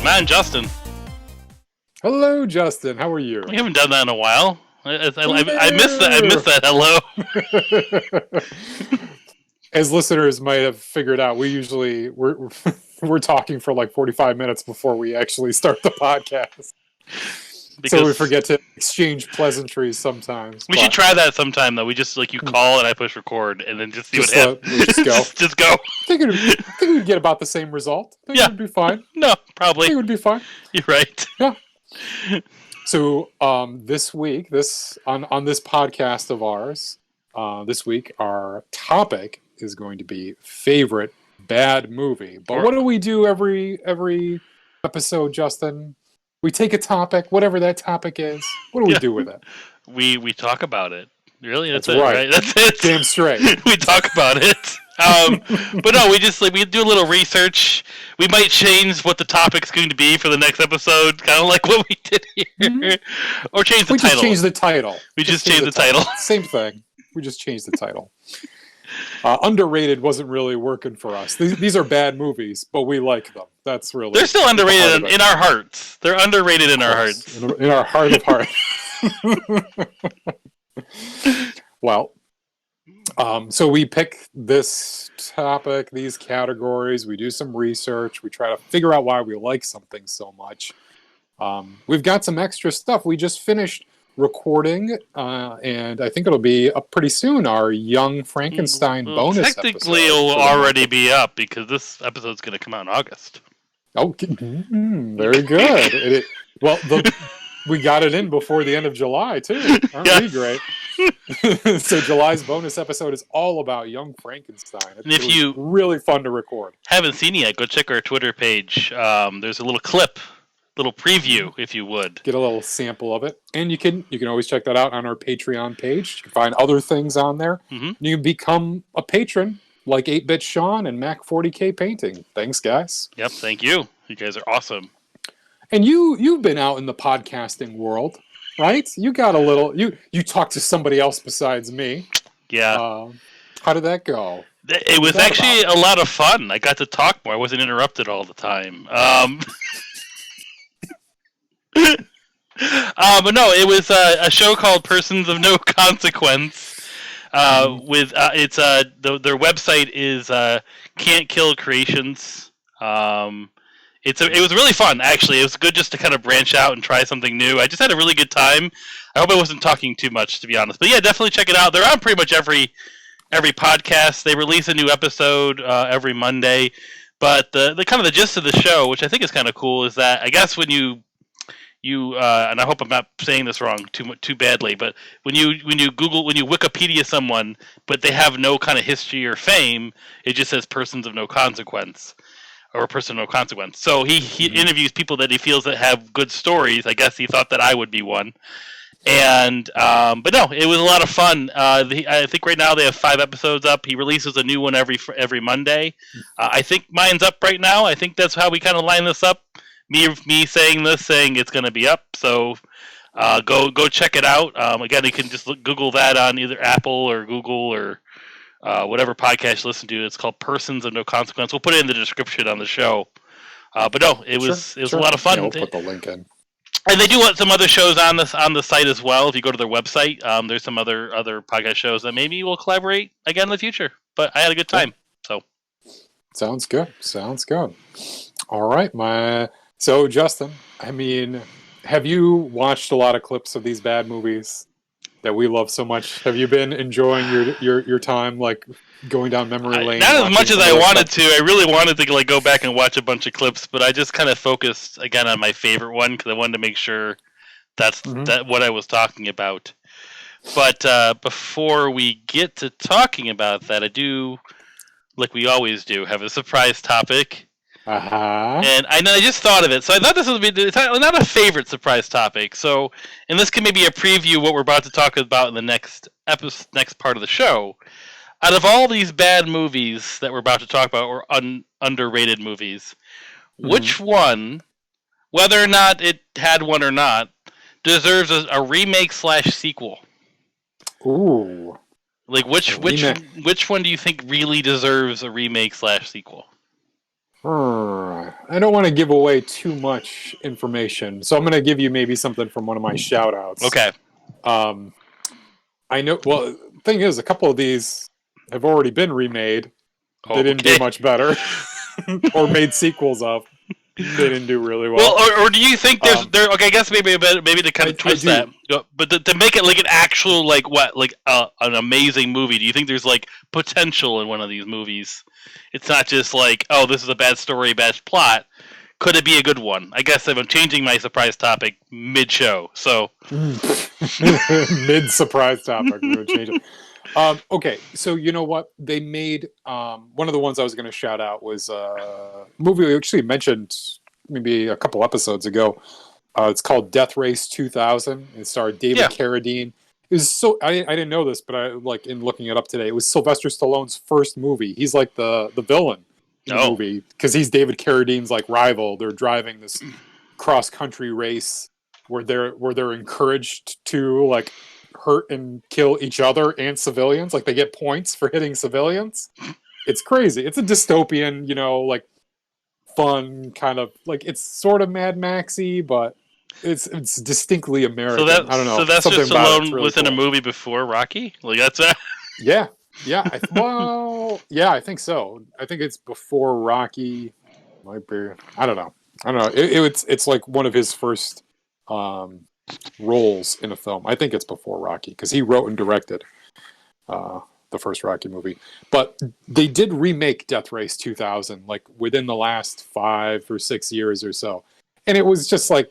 Man, Justin. Hello, Justin. How are you? We haven't done that in a while. I missed that. I missed that. Hello. As listeners might have figured out, we're talking for like 45 minutes before we actually start the podcast. So we forget to exchange pleasantries sometimes. We should try that sometime, though. We just you call and I push record, and then just see what happens. We just go. Just go. I think we'd get about the same result. I think it would be fine. No, probably. I think it would be fine. You're right. Yeah. So this week, on this podcast of ours, this week our topic is going to be favorite bad movie. But what do we do every episode, Justin? We take a topic, whatever that topic is. What do we do with it? We talk about it. Really? That's it, right? That's it. Damn straight. We talk about it. But no, we just we do a little research. We might change what the topic's going to be for the next episode, kind of like what we did here, or change the title. We just changed the title. We just changed the title. Same thing. We just changed the title. Underrated wasn't really working for us. These are bad movies, but we like them. That's really they're still underrated in our hearts. They're underrated in our hearts. In our heart of hearts. Well, so we pick this topic, these categories. We do some research. We try to figure out why we like something so much. We've got some extra stuff. We just finished recording, and I think it'll be up pretty soon, our Young Frankenstein bonus episode. Technically, it'll already be up because this episode's going to come out in August. Oh, very good. We got it in before the end of July, too. Aren't we great? So July's bonus episode is all about Young Frankenstein. It's really fun to record. Haven't seen it yet, go check our Twitter page. There's a little clip. Little preview, if you would. Get a little sample of it. And you can always check that out on our Patreon page. You can find other things on there. Mm-hmm. You can become a patron like 8-Bit Sean and Mac 40K Painting. Thanks, guys. Yep, thank you. You guys are awesome. And you've been out in the podcasting world, right? You got a little... You talked to somebody else besides me. Yeah. How did that go? It was actually a lot of fun. I got to talk more. I wasn't interrupted all the time. But no, it was a show called Persons of No Consequence. With their website is Can't Kill Creations. It was really fun, actually. It was good just to kind of branch out and try something new. I just had a really good time. I hope I wasn't talking too much, to be honest. But yeah, definitely check it out. They're on pretty much every podcast. They release a new episode every Monday. But the kind of the gist of the show, which I think is kind of cool, is that I guess when you and I hope I'm not saying this wrong too badly, but when you Wikipedia someone, but they have no kind of history or fame, it just says persons of no consequence, or a person of no consequence. So he interviews people that he feels that have good stories. I guess he thought that I would be one. And but no, it was a lot of fun. I think right now they have 5 episodes up. He releases a new one every Monday. I think mine's up right now. I think that's how we kind of line this up. Me saying it's going to be up, so go check it out. Again, you can just Google that on either Apple or Google or whatever podcast you listen to. It's called Persons of No Consequence. We'll put it in the description on the show. But no, it was a lot of fun. Yeah, we'll put the link in. And they do want some other shows on the site as well. If you go to their website, there's some other podcast shows that maybe we'll collaborate again in the future. But I had a good time. So sounds good. All right, So, Justin, I mean, have you watched a lot of clips of these bad movies that we love so much? Have you been enjoying your time, like, going down memory lane? Not as much as I wanted to. I really wanted to go back and watch a bunch of clips, but I just kind of focused, again, on my favorite one, because I wanted to make sure that's what I was talking about. But before we get to talking about that, I do, like we always do, have a surprise topic. And I just thought of it, so I thought this would be not a favorite surprise topic. So, and this can maybe a preview of what we're about to talk about in the next part of the show. Out of all these bad movies that we're about to talk about, or underrated movies, which one, whether or not it had one or not, deserves a remake / sequel? Ooh, like which one do you think really deserves a remake / sequel? I don't want to give away too much information, so I'm going to give you maybe something from one of my shout outs. Okay. I know, well, thing is, a couple of these have already been remade. They didn't do Okay. much better. Or made sequels of. They didn't do really Well, well. or do you think there? Okay, I guess maybe to kind of twist that, but to make it like an actual an amazing movie. Do you think there's like potential in one of these movies? It's not just like, oh, this is a bad story, bad plot. Could it be a good one? I guess I'm changing my surprise topic mid-show. So mid-surprise topic, we're gonna change it. Okay, so you know what? They made one of the ones I was going to shout out was a movie we actually mentioned maybe a couple episodes ago. It's called Death Race 2000. It starred David Carradine. It was so I didn't know this, but I like in looking it up today. It was Sylvester Stallone's first movie. He's like the villain in the movie because he's David Carradine's like rival. They're driving this cross country race where they're encouraged to like hurt and kill each other and civilians. Like they get points for hitting civilians. It's crazy. It's a dystopian, like fun kind of like it's sort of Mad Maxy, but it's distinctly American. I don't know. So that's just Stallone really was in a movie before Rocky. Like that's a yeah. I think so. I think it's before Rocky. Might be. I don't know. It's like one of his first roles in a film. I think it's before Rocky because he wrote and directed the first Rocky movie. But they did remake Death Race 2000 like within the last 5 or 6 years or so, and it was just like,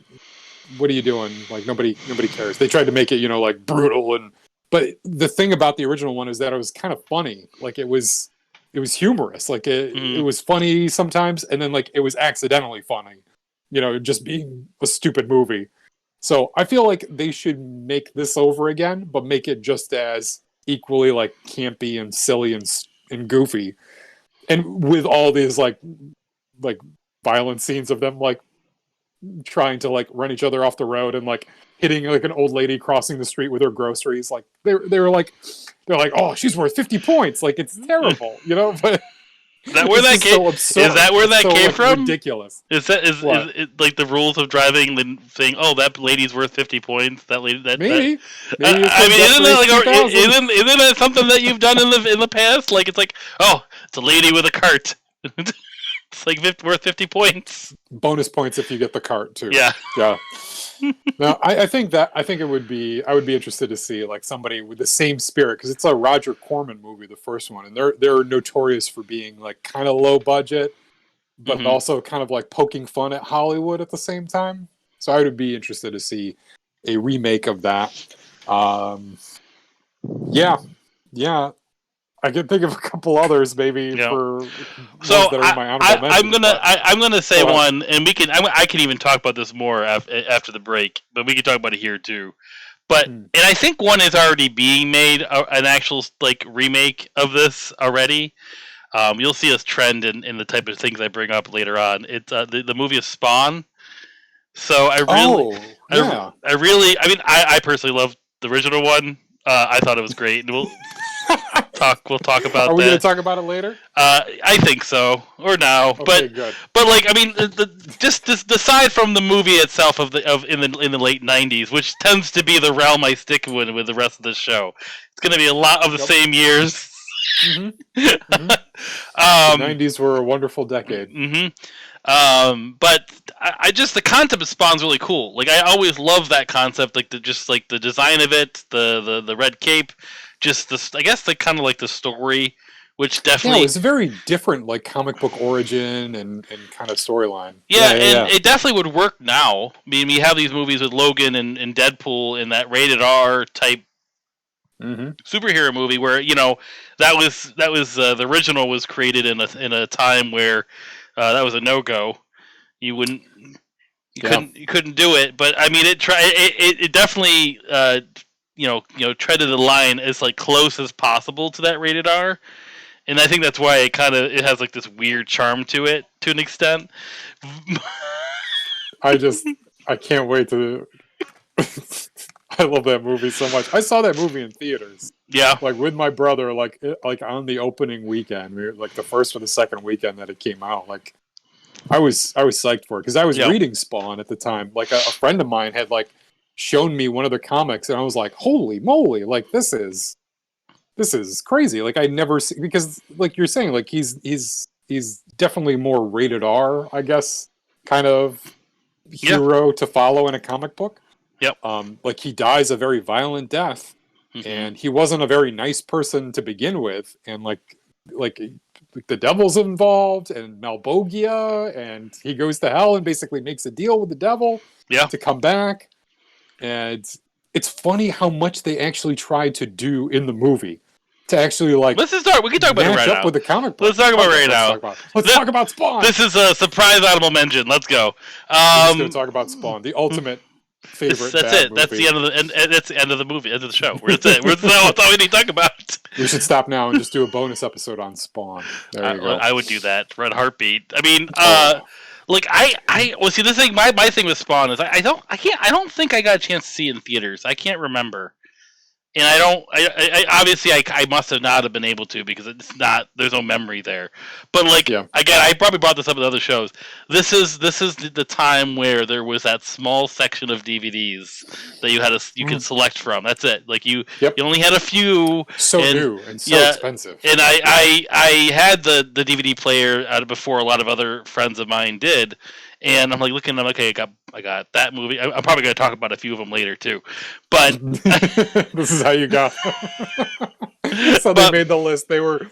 what are you doing? Like nobody cares. They tried to make it like brutal but the thing about the original one is that it was kind of funny. Like it was humorous. Like it was funny sometimes, and then like it was accidentally funny. Just being a stupid movie. So I feel like they should make this over again, but make it just as equally like campy and silly and goofy, and with all these like violent scenes of them like trying to like run each other off the road and like hitting like an old lady crossing the street with her groceries. Like they're like, oh, she's worth 50 points. Like it's terrible, But is that where that came? Is that where that came from? Ridiculous. Is it like the rules of driving saying, "Oh, that lady's worth 50 points"? That lady. Maybe. I mean, isn't that something that you've done in the past? Like it's like, oh, it's a lady with a cart. It's like worth 50 points. Bonus points if you get the cart too. Yeah. No, I think it would be. I would be interested to see like somebody with the same spirit because it's a Roger Corman movie, the first one, and they're notorious for being like kind of low budget, but also kind of like poking fun at Hollywood at the same time. So I would be interested to see a remake of that. Yeah. I can think of a couple others maybe for so that are in my honorable mentions, I'm gonna say one, and I can even talk about this more after the break, but we can talk about it here too. But and I think one is already being made, an actual like remake of this already. You'll see us trend in the type of things I bring up later on. It's the movie of Spawn. So I personally love the original one. I thought it was great. We'll talk about that. Are we going to talk about it later? I think so, or now. Okay, good. But like, I mean, just aside from the movie itself in the late '90s, which tends to be the realm I stick with the rest of the show, it's going to be a lot of the same years. The '90s were a wonderful decade. But I just the concept of Spawn's really cool. Like I always love that concept, like the design of it, the red cape. Just I guess the kind of like the story, which definitely it's a very different like comic book origin and kind of storyline. Yeah, it definitely would work now. I mean, we have these movies with Logan and Deadpool in that rated R type superhero movie where that was the original was created in a time where that was a no-go. You couldn't do it. But I mean, it definitely. Treaded the line as like close as possible to that rated R, and I think that's why it has like this weird charm to it to an extent. I can't wait to. I love that movie so much. I saw that movie in theaters. Yeah, like with my brother, like on the opening weekend, we were like the first or the second weekend that it came out. Like I was psyched for it because I was Yeah. reading Spawn at the time. Like a friend of mine had like shown me one of the comics, and I was like, "Holy moly! Like this is crazy!" Like I never see, because like you're saying, like he's definitely more rated R, I guess, kind of Yeah. hero to follow in a comic book. Yep. Like he dies a very violent death, and he wasn't a very nice person to begin with, and like the devil's involved and Malbogia, and he goes to hell and basically makes a deal with the devil to come back. And it's funny how much they actually tried to do in the movie to actually like. Let's just start. We can talk about it right up now. With the comic book. Let's talk about it right now. Let's talk about Spawn. This is a surprise honorable mention. Let's go. We're just going to talk about Spawn, the ultimate favorite. That's it. Movie. That's the end of the that's the end of the movie. End of the show. That's it. That's all we need to talk about. We should stop now and just do a bonus episode on Spawn. There you go. I would do that. Red Heartbeat. I mean, like well, see, this thing. My thing with Spawn is I don't think I got a chance to see it in theaters. I can't remember. And I obviously I must have not have been able to because it's not, there's no memory there. But like, again, I probably brought this up in other shows. This is the time where there was that small section of DVDs that you could select from. That's it. Like you only had a few. So new and so expensive. And I had the DVD player out before a lot of other friends of mine did. And I'm like looking. I'm like, okay, I got that movie. I'm probably going to talk about a few of them later too. But this is how you got. So they made the list. They were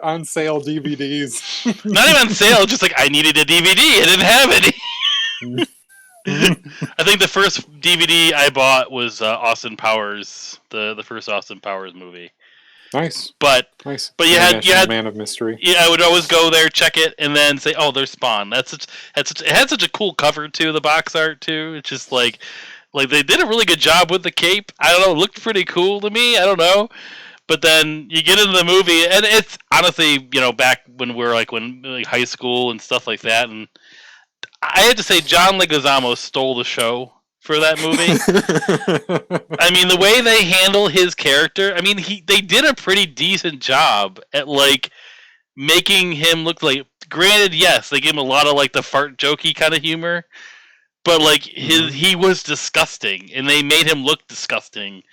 on sale DVDs. Not even on sale. Just like I needed a DVD. I didn't have any. I think the first DVD I bought was Austin Powers, the first Austin Powers movie. Nice, but you had Man of Mystery. Yeah, I would always go there, check it, and then say, "Oh, there's Spawn." It had such a cool cover too. The box art too. It's just like they did a really good job with the cape. I don't know, it looked pretty cool to me. I don't know, but then you get into the movie, and it's honestly, back when we were like high school and stuff like that, and I had to say, John Leguizamo stole the show for that movie. I mean, the way they handle his character, I mean, they did a pretty decent job at like making him look like, granted, yes, they gave him a lot of like the fart jokey kind of humor, but like he was disgusting and they made him look disgusting.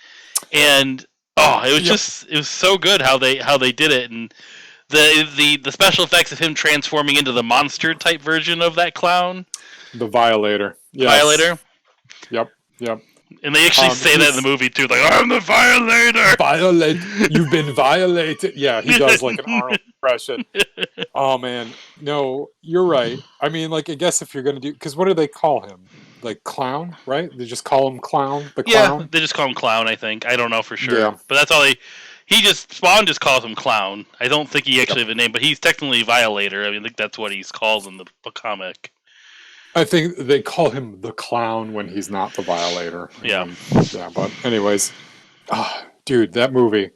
And it was so good how they did it, and the special effects of him transforming into the monster type version of that clown. The Violator. Yes. Violator. Yep. And they actually say that in the movie too, like, "I'm the Violator." You've been violated. Yeah, he does like an Arnold impression. Oh man, no, you're right. I mean, like, I guess if you're gonna do, because what do they call him? Like Clown, right? They just call him Clown. The Clown. Yeah, they just call him Clown. I think. I don't know for sure. Yeah. But that's all Spawn just calls him Clown. I don't think he actually have a name, but he's technically Violator. I mean, I think that's what he's called in the comic. I think they call him the Clown when he's not the Violator. Yeah. But anyways, dude, that movie,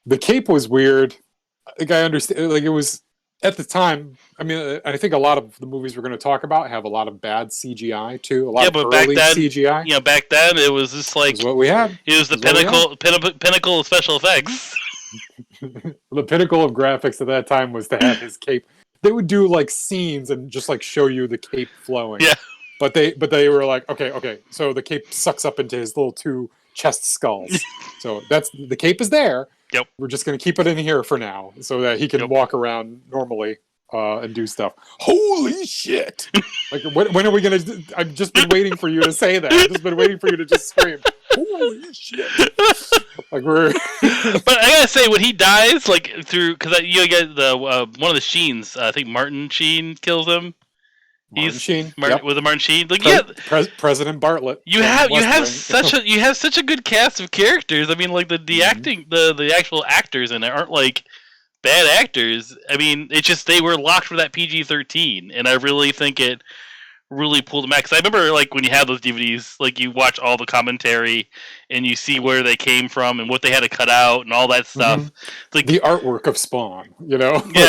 the cape was weird. Like, I understand, like, it was at the time. I mean, I think a lot of the movies we're going to talk about have a lot of bad CGI too. A lot of early CGI. Back then it was just like what we had. It was the pinnacle of special effects. The pinnacle of graphics at that time was to have his cape. They would do like scenes and just like show you the cape flowing. Yeah. But they were like, okay, so the cape sucks up into his little two chest skulls. So that's the cape is there. Yep. We're just gonna keep it in here for now, so that he can walk around normally and do stuff. Holy shit! Like when are we gonna? I've just been waiting for you to say that. I've just been waiting for you to just scream, "Holy shit!" Like we're. But I gotta say, when he dies, like because you get the one of the Sheens. I think Martin Sheen kills him. Sheen. With the Martin Sheen. Like President Bartlett. You have such a good cast of characters. I mean, like the acting, the actual actors in it aren't like bad actors. I mean, it's just they were locked for that PG-13, and I really think it really pulled them out. Because I remember, like, when you have those DVDs, like, you watch all the commentary and you see where they came from and what they had to cut out and all that stuff. Like the artwork of Spawn, Yeah,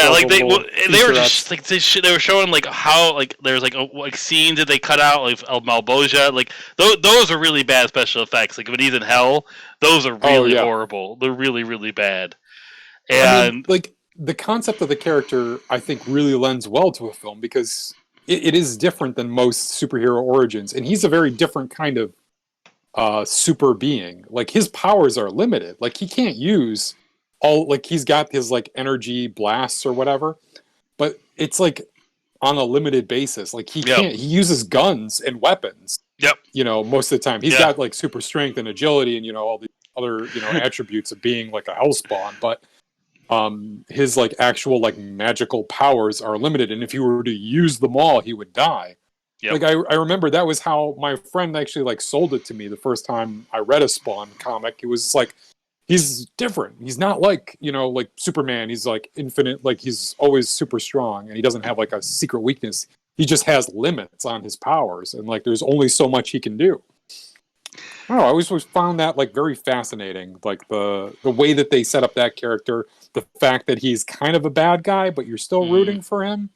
like they were just like they were showing like how like there's like scenes that they cut out like of Malbogia. Like those are really bad special effects. Like when he's in hell, those are really horrible. They're really, really bad. And I mean, like the concept of the character, I think, really lends well to a film because it is different than most superhero origins, and he's a very different kind of super being. Like his powers are limited. Like he can't use all, like he's got his like energy blasts or whatever, but it's like on a limited basis. Like he can't, he uses guns and weapons. Yep. You know, most of the time he's got like super strength and agility and, you know, all the other, you know, attributes of being like a hellspawn, but his like actual like magical powers are limited, and if you were to use them all he would die. Like I remember that was how my friend actually like sold it to me the first time I read a Spawn comic. It was like, he's different, he's not like, you know, like Superman, he's like infinite, like he's always super strong and he doesn't have like a secret weakness, he just has limits on his powers, and like there's only so much he can do. I don't know, I always found that like very fascinating, like the way that they set up that character, the fact that he's kind of a bad guy but you're still rooting for him.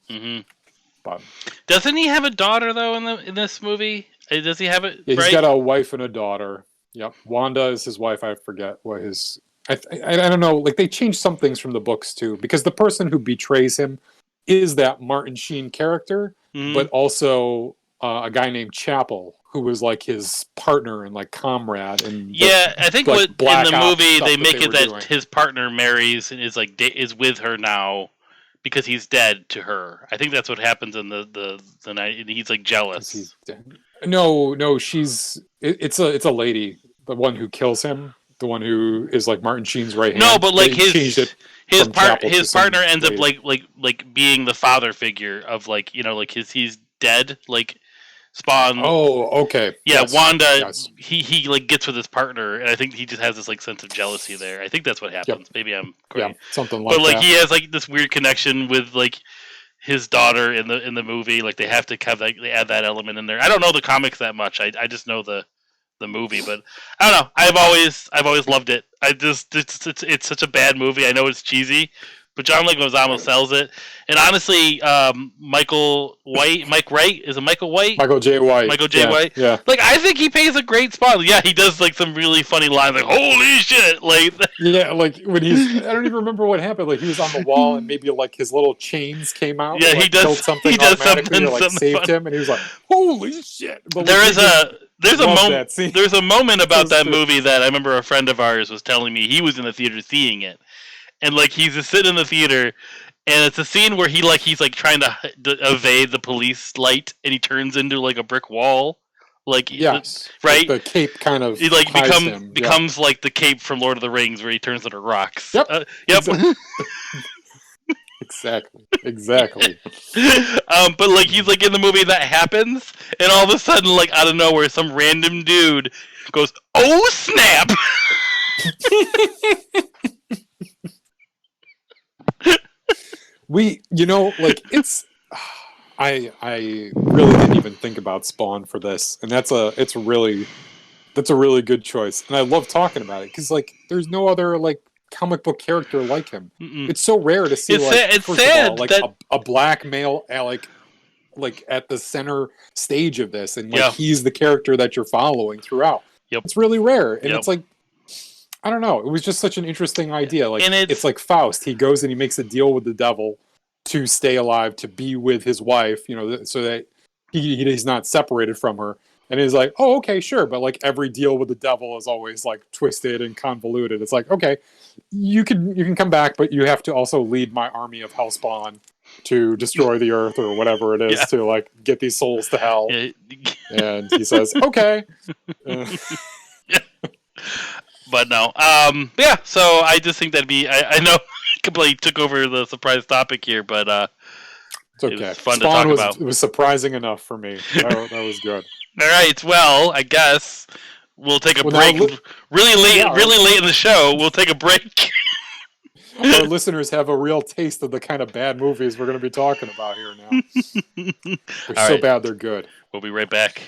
But doesn't he have a daughter though in this movie? Does he have it? Yeah, he's right? got a wife and a daughter. Yep, Wanda is his wife. I forget what his. I don't know. Like they changed some things from the books too, because the person who betrays him is that Martin Sheen character, but also a guy named Chapel, who was like his partner and like comrade. And I think like, in the movie they make it that his partner marries and is like is with her now because he's dead to her. I think that's what happens in the night. And he's like jealous. No, she's it's a lady, the one who kills him, the one who is like Martin Sheen's right hand. No, but like his partner ends up like being the father figure of like, you know, like he's dead, like Spawn. Oh, okay. Yeah, yes. Wanda. Yes. He like gets with his partner, and I think he just has this like sense of jealousy there. I think that's what happens. Yep. Maybe I'm crazy. Yeah, something like that. But like he has like this weird connection with like his daughter in the movie. Like they have to have they add that element in there. I don't know the comics that much. I just know the movie, but I don't know. I've always loved it. It's such a bad movie. I know it's cheesy, but John Leguizamo sells it. And honestly, Mike Wright, is it Michael White? Michael J. White. Michael J. White. Yeah. Like I think he plays a great Spawn. Yeah, he does like some really funny lines, like "Holy shit!" Like yeah, like when I don't even remember what happened. Like he was on the wall and maybe like his little chains came out. Yeah, and, like, he does. Killed something he does automatically something. or, like saved funny. him, and he was like, "Holy shit!" But, There's a moment. That there's a moment about that movie that I remember a friend of ours was telling me. He was in the theater seeing it, and like he's just sitting in the theater. And it's a scene where he's like trying to evade the police light, and he turns into like a brick wall, like yes, right. Like the cape kind of he like becomes like the cape from Lord of the Rings, where he turns into rocks. Yep, yep. Exactly. But like he's like in the movie that happens, and all of a sudden, like out of nowhere, some random dude goes, "Oh snap!" Like it's. I really didn't even think about Spawn for this, and that's a really good choice, and I love talking about it because like there's no other like comic book character like him. It's so rare to see. It's sad like that a black male like at the center stage of this, and like he's the character that you're following throughout. Yep. It's really rare, and it's like. I don't know. It was just such an interesting idea. Like it's like Faust. He goes and he makes a deal with the devil to stay alive, to be with his wife, you know, so that he's not separated from her. And he's like, oh, okay, sure. But like every deal with the devil is always like twisted and convoluted. It's like, okay, you can come back, but you have to also lead my army of Hellspawn to destroy the earth or whatever it is to like get these souls to hell. And he says, okay. But no, so I just think that'd be, I know I completely took over the surprise topic here, but it's okay. It was fun Spawn to talk about. It was surprising enough for me. That was good. All right, well, I guess we'll take a break. Really late in the show, we'll take a break. Our listeners have a real taste of the kind of bad movies we're going to be talking about here now. They're so bad, they're good. We'll be right back.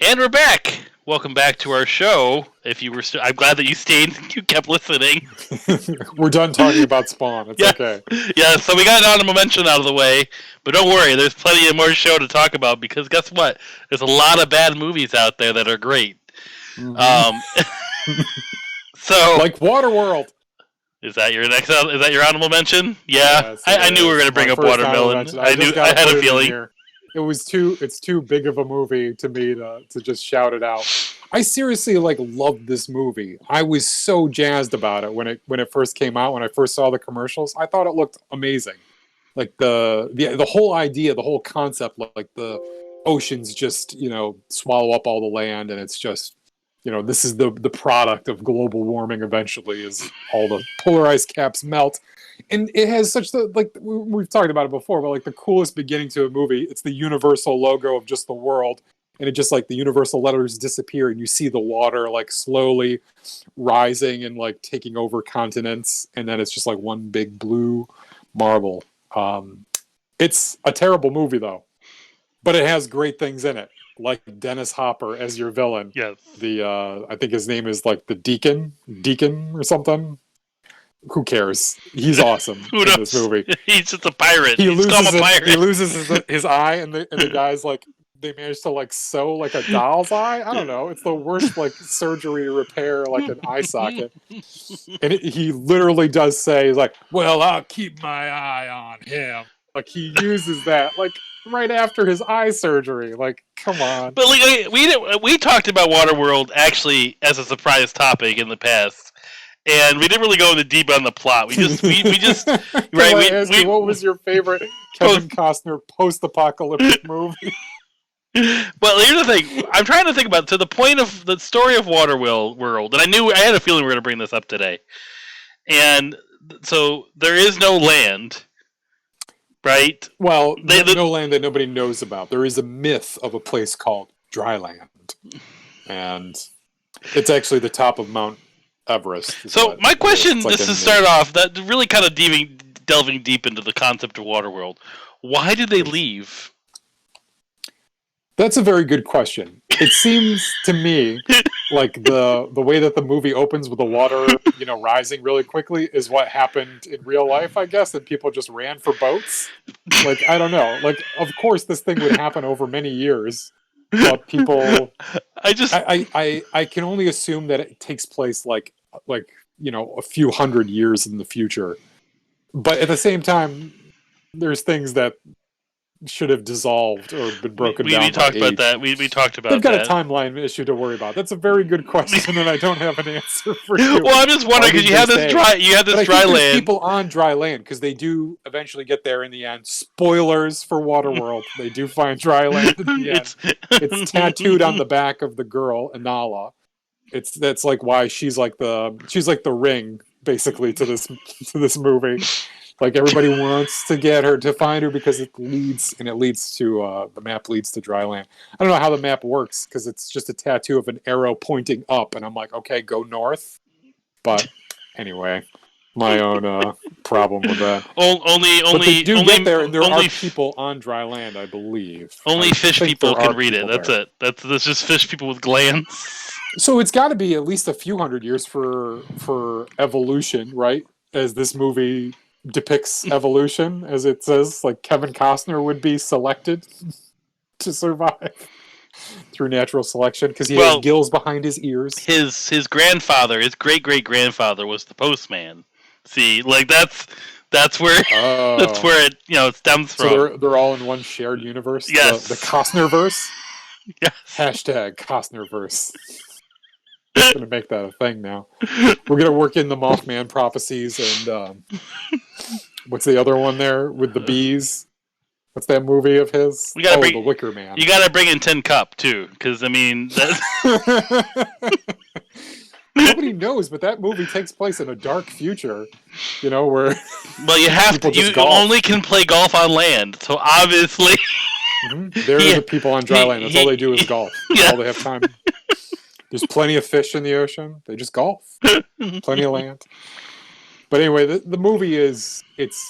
And we're back. Welcome back to our show. If you were, I'm glad that you stayed. You kept listening. We're done talking about Spawn. It's okay. Yeah. So we got honorable mention out of the way, but don't worry. There's plenty of more show to talk about because guess what? There's a lot of bad movies out there that are great. Mm-hmm. So like Waterworld. Is that your next? Is that your honorable mention? Yeah, Yes, I knew we were going to bring my up first honorable Watermelon. mention. I knew. just I got to had put a it in feeling. here. It's too big of a movie to me to just shout it out. I seriously loved this movie. I was so jazzed about it when it first came out. When I first saw the commercials, I thought it looked amazing. Like the whole idea, the whole concept, like the oceans just swallow up all the land, and it's just this is the product of global warming. Eventually, is all the polar ice caps melt, and it has such we've talked about it before, but the coolest beginning to a movie. It's the universal logo of just the world, and it just the universal letters disappear, and you see the water slowly rising and taking over continents, and then it's just one big blue marble. It's a terrible movie though, but it has great things in it, like Dennis Hopper as your villain. Yes. The I think his name is the Deacon or something. Who cares? He's awesome Who in knows? this movie. He's just a pirate. He He's loses a pirate. He loses his eye, and the guy's they managed to sew a doll's eye. I don't know. It's the worst surgery to repair an eye socket. And he literally does say, he's well, I'll keep my eye on him. He uses that right after his eye surgery. Come on. But we talked about Waterworld actually as a surprise topic in the past, and we didn't really go into deep on the plot. We just right. What was your favorite Kevin Costner post-apocalyptic movie? Well, here's the thing. I'm trying to think about to the point of the story of Waterworld, and I had a feeling we were going to bring this up today. And so there is no land, right? Well, no land that nobody knows about. There is a myth of a place called Dryland, and it's actually the top of Mount Everest. So my question, just to start off, that really kind of delving deep into the concept of Waterworld. Why did they leave? That's a very good question. It seems to me the way that the movie opens with the water, rising really quickly is what happened in real life, I guess, and people just ran for boats. I don't know. Of course this thing would happen over many years, but people I can only assume that it takes place a few hundred years in the future. But at the same time, there's things that should have dissolved or been broken down. We talked about that. We talked about that. They've got a timeline issue to worry about. That's a very good question, and I don't have an answer for you. Well, I'm just wondering because you have this dry land. People on dry land because they do eventually get there in the end. Spoilers for Waterworld: they do find dry land in the end. It's tattooed on the back of the girl Anala. That's why she's the ring basically to this movie. Everybody wants to get her to find her because it leads to the map leads to dry land. I don't know how the map works because it's just a tattoo of an arrow pointing up, and I'm okay, go north. But anyway, my own problem with that. But they do get there, and there are people on dry land, I believe. Only fish people can read it. That's it. That's just fish people with glands. So it's got to be at least a few hundred years for evolution, right? As this movie depicts evolution, as it says, Kevin Costner would be selected to survive through natural selection because he has gills behind his ears. His grandfather, his great grandfather, was the postman. See, that's where it stems from. So they're all in one shared universe. Yes, the Costnerverse. Yes. Hashtag Costnerverse. I'm gonna make that a thing now. We're gonna work in the Mothman prophecies and what's the other one there with the bees? What's that movie of his? The Wicker Man. You gotta bring in Tin Cup too, because I mean, nobody knows, but that movie takes place in a dark future. Where you only can play golf on land, so obviously. Mm-hmm. There are the people on dry land. That's all they do is golf. That's all they have time. There's plenty of fish in the ocean. They just golf. Plenty of land. But anyway, the movie it's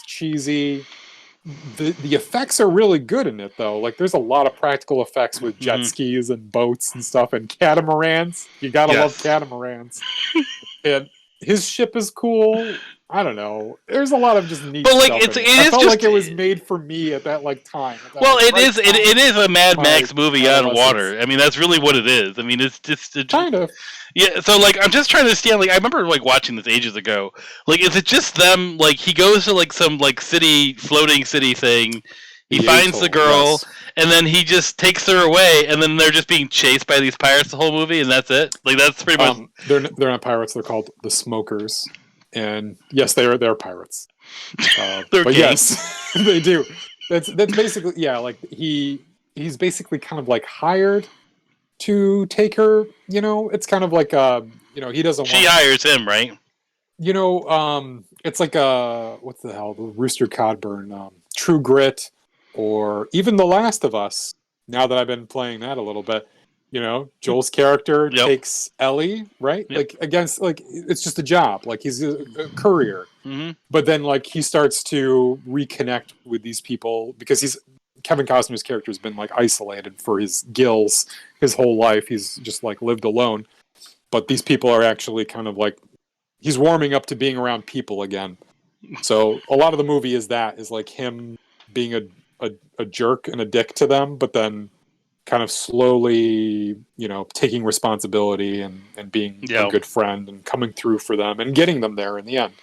cheesy. The effects are really good in it, though. There's a lot of practical effects with jet skis and boats and stuff and catamarans. You gotta love catamarans. And his ship is cool. I don't know. There's a lot of just neat But like stuff in it it. I is felt just like it was made for me at that like time. At that, well, like, it right is time, it is a Mad my Max movie on adolescence. water. I mean, that's really what it is. I mean, Kind of. yeah. So like, I'm just trying to understand. Like, I remember like watching this ages ago. Like, is it just them? Like, he goes to like some like floating city thing. He The finds the atoll, girl, yes. and then he just takes her away, and then they're just being chased by these pirates the whole movie, and that's it. Like, that's pretty much. They're not pirates. They're called the Smokers, and yes, they're pirates. They're But gay. yes, they do. That's basically yeah. Like he's basically kind of like hired to take her. You know, it's kind of like he doesn't She want. hires him, right? It's like what the hell, the Rooster Cogburn, True Grit, or even The Last of Us. Now that I've been playing that a little bit, Joel's character Yep. takes Ellie, right? Yep. Like against, like it's just a job. Like he's a courier, Mm-hmm. but then like he starts to reconnect with these people because Kevin Costner's character has been like isolated for his gills his whole life. He's just like lived alone, but these people are actually kind of like he's warming up to being around people again. So a lot of the movie is like him being a jerk and a dick to them, but then kind of slowly, taking responsibility and being a good friend and coming through for them and getting them there in the end.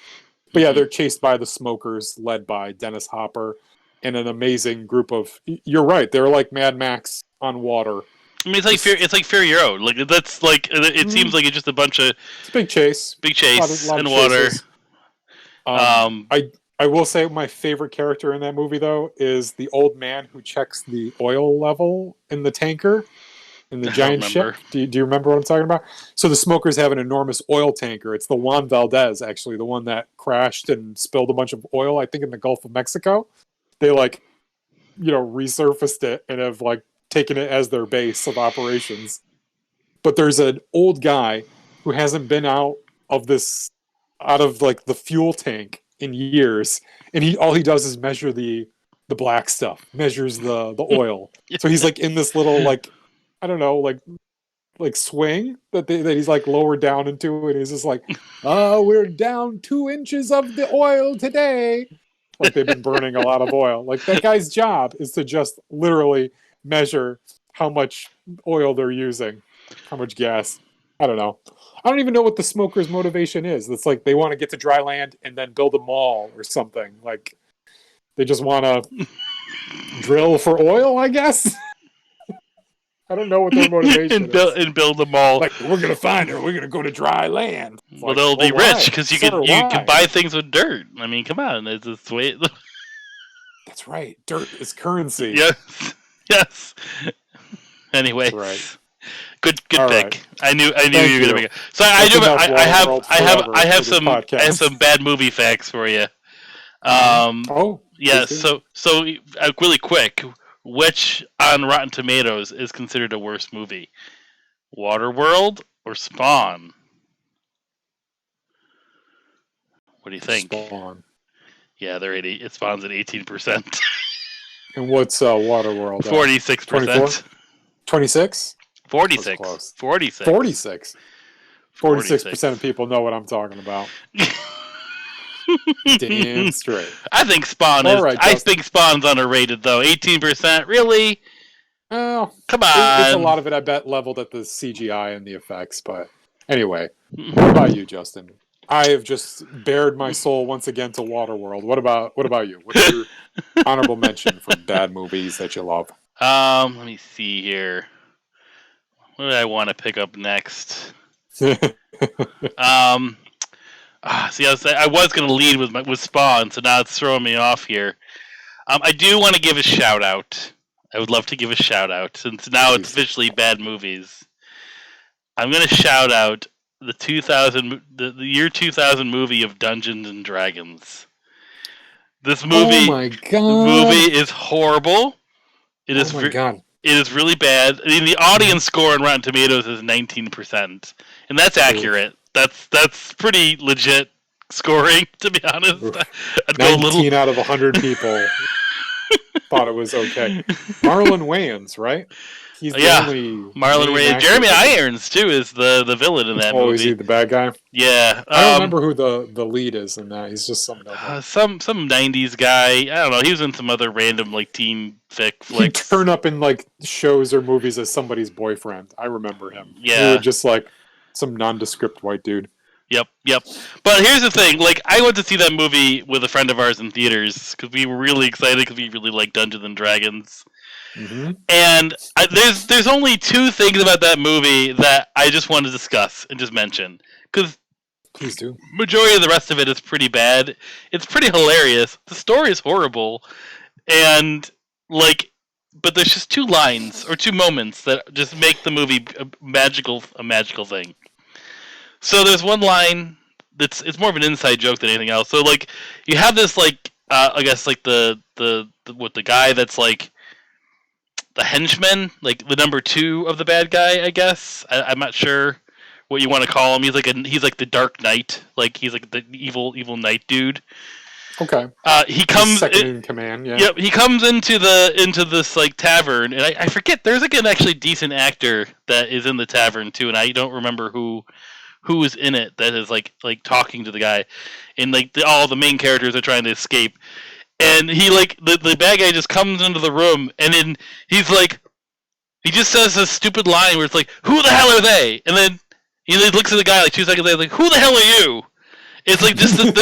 But yeah, they're chased by the Smokers, led by Dennis Hopper and an amazing group of. You're right, they're like Mad Max on water. I mean, it's like Fury Road. Like that's like it seems like it's just a bunch of it's a big chase, lot in of water. I will say my favorite character in that movie though is the old man who checks the oil level in the tanker in the giant ship. Do you remember what I'm talking about? So the Smokers have an enormous oil tanker. It's the Juan Valdez, actually, the one that crashed and spilled a bunch of oil, I think, in the Gulf of Mexico. They resurfaced it and have like taken it as their base of operations. But there's an old guy who hasn't been out of like the fuel tank in years, and all he does is measure the black stuff, measures the oil. So he's like in this little like, I don't know, like swing that he's like lowered down into, and he's just like, we're down 2 inches of the oil today. Like they've been burning a lot of oil. Like that guy's job is to just literally measure how much oil they're using, how much gas. I don't know. I don't even know what the Smokers' motivation is. It's like they want to get to dry land and then build a mall or something. Like they just want to drill for oil, I guess. I don't know what their motivation is. And build a mall. Like we're gonna find her. We're gonna go to dry land. Well, they'll be rich because you can buy things with dirt. I mean, come on, it's this way. That's right. Dirt is currency. Yes. Anyways, right. Good All pick. Right. I knew you were gonna make it. So I have some bad movie facts for you. Yeah. So really quick, which on Rotten Tomatoes is considered a worse movie, Waterworld or Spawn? What do you think? Spawn. Yeah, it Spawn's at 18%. And what's Waterworld? 46%. 26? 46. 46. 46. 46% of people know what I'm talking about. Damn straight. I think Spawn is. Right, I think Spawn's underrated though. 18%, really? Oh, come on. It's a lot of it, I bet, leveled at the CGI and the effects. But anyway, what about you, Justin? I have just bared my soul once again to Waterworld. What about you? What's your honorable mention for bad movies that you love? Let me see here. What do I want to pick up next? See, I was going to lead with Spawn, so now it's throwing me off here. I do want to give a shout out. I would love to give a shout out since now it's officially bad movies. I'm going to shout out the year 2000 movie of Dungeons and Dragons. This movie, oh my god, is horrible. It is. Oh my god. It is really bad. I mean, the audience score on Rotten Tomatoes is 19%, and that's accurate. That's pretty legit scoring, to be honest. I'd 19 out of 100 people thought it was okay. Marlon Wayans, right? He's the Yeah, only Marlon main Wayans. actor Jeremy that- Irons too is the villain in that Oh, is he movie. the bad guy? Yeah, I don't remember who the lead is in that. He's just some nobody. some '90s guy. I don't know. He was in some other random like teen He'd flicks. turn up in like shows or movies as somebody's boyfriend. I remember him. Yeah. He was just like some nondescript white dude. Yep. But here's the thing: like, I went to see that movie with a friend of ours in theaters because we were really excited because we really like Dungeons and Dragons. Mm-hmm. And there's only two things about that movie that I just want to discuss and just mention because Please do. majority of the rest of it is pretty bad. It's pretty hilarious. The story is horrible, and like, but there's just two lines or two moments that just make the movie a magical thing. So there's one line it's more of an inside joke than anything else. So like, you have this like I guess like the guy that's like the henchman, like the number 2 of the bad guy, I guess. I'm not sure what you want to call him. He's like the Dark Knight, like he's like the evil knight dude. Okay. He comes second in command. Yeah. Yep, he comes into this like tavern, and I forget. There's like an actually decent actor that is in the tavern too, and I don't remember who is in it that is like talking to the guy, and like all the main characters are trying to escape. And he like the bad guy just comes into the room, and then he's like, he just says this stupid line where it's like, "Who the hell are they?" And then he looks at the guy like 2 seconds later, like, "Who the hell are you?" It's like just the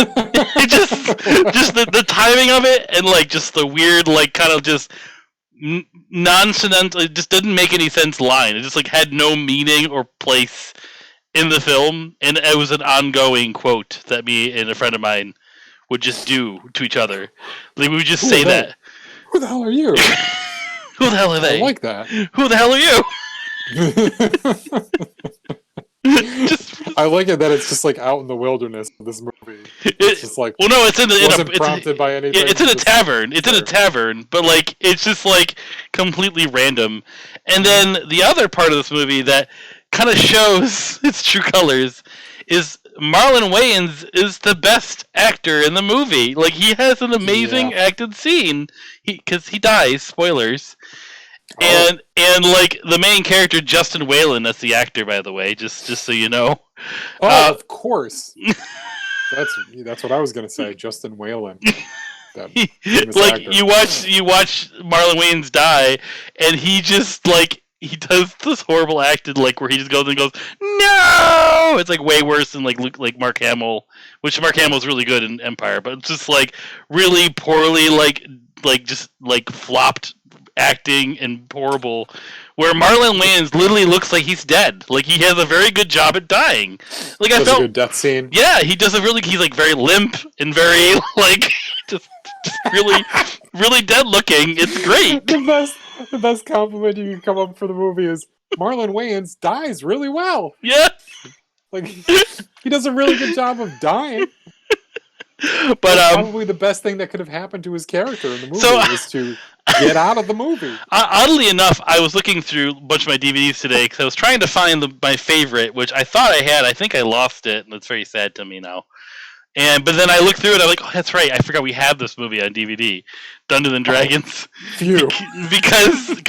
timing of it, and like just the weird like kind of just nonsense. It just didn't make any sense. Line. It just like had no meaning or place in the film, and it was an ongoing quote that me and a friend of mine would just do to each other. Like, we would just say that. Who the hell are you? Who the hell are they? I like that. Who the hell are you? Just, I like it that it's just like out in the wilderness of this movie. It's just like, well, no, it's in the wasn't prompted by anything. It's in a tavern. It's in a tavern, but like it's just like completely random. And then the other part of this movie that kind of shows its true colors is Marlon Wayans is the best actor in the movie. Like, he has an amazing acted scene because he dies. Spoilers. And like the main character, Justin Whalen, that's the actor, by the way, just so you know. Of course. That's what I was gonna say, Justin Whalen. Like, you watch Marlon Wayans die, and he just like he does this horrible acted like where he just goes and goes, "No!" It's like way worse than like Mark Hamill, which Mark Hamill's really good in Empire, but it's just like really poorly like just like flopped acting and horrible, where Marlon Wayans literally looks like he's dead. Like, he has a very good job at dying. Like, I felt a good death scene. Yeah, he does he's like very limp and very like just really dead looking. It's great. The best compliment you can come up for the movie is Marlon Wayans dies really well. Yeah. Like, he does a really good job of dying. But probably the best thing that could have happened to his character in the movie was to get out of the movie. Oddly enough, I was looking through a bunch of my DVDs today because I was trying to find my favorite, which I thought I had. I think I lost it, and it's very sad to me now. But then I looked through it, I'm like, oh, that's right, I forgot we had this movie on DVD, Dungeons and Dragons. Phew. Because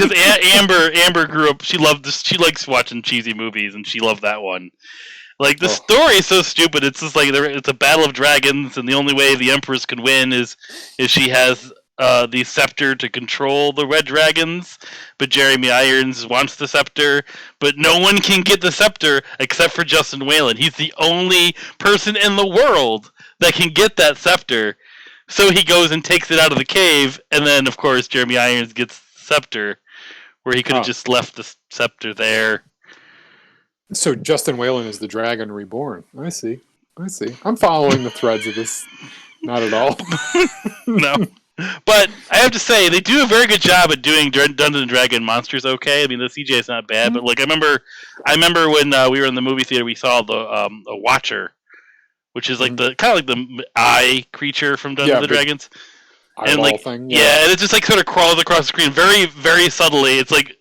Amber grew up, she likes watching cheesy movies, and she loved that one. Like, the story is so stupid. It's just like it's a battle of dragons, and the only way the Empress can win is she has the scepter to control the red dragons. But Jeremy Irons wants the scepter, but no one can get the scepter except for Justin Whalen. He's the only person in the world that can get that scepter. So he goes and takes it out of the cave, and then, of course, Jeremy Irons gets the scepter, where he could have just left the scepter there. So Justin Whalen is the Dragon Reborn. I see. I'm following the threads of this. Not at all. No. But I have to say, they do a very good job at doing Dungeons and Dragon monsters okay. I mean, the CGI is not bad, but like I remember when we were in the movie theater, we saw the a Watcher, which is like the kind of like the eye creature from Dungeons and Dragons. And like thing, and it just like sort of crawls across the screen very, very subtly. It's like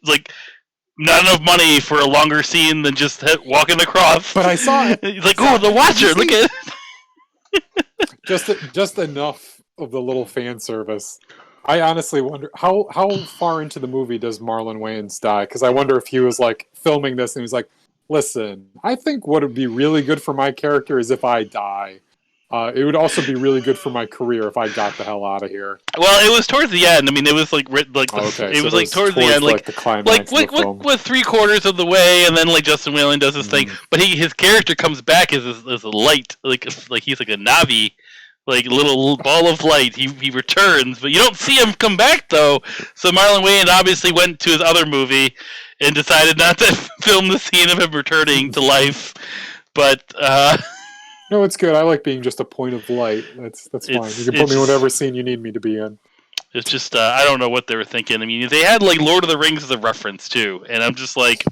not enough money for a longer scene than just walking across. But I saw it. He's like, oh, the Watcher! Look at it. Just enough of the little fan service I honestly wonder how far into the movie does Marlon Wayans die? Because I wonder if he was like filming this and he was like, "Listen, I think what would be really good for my character is if I die. It would also be really good for my career if I got the hell out of here." Well, it was towards the end. I mean, it was like Okay, it so was like towards the end, like the climax of the film. with 3/4 of the way, and then like Justin Whalen does his thing, but his character comes back as a light, like he's like a Navi, like a little ball of light. He returns, but you don't see him come back though. So Marlon Wayans obviously went to his other movie and decided not to film the scene of him returning to life. But No, it's good. I like being just a point of light. That's fine. You can put me in whatever scene you need me to be in. It's just I don't know what they were thinking. I mean, they had like Lord of the Rings as a reference too, and I'm just like,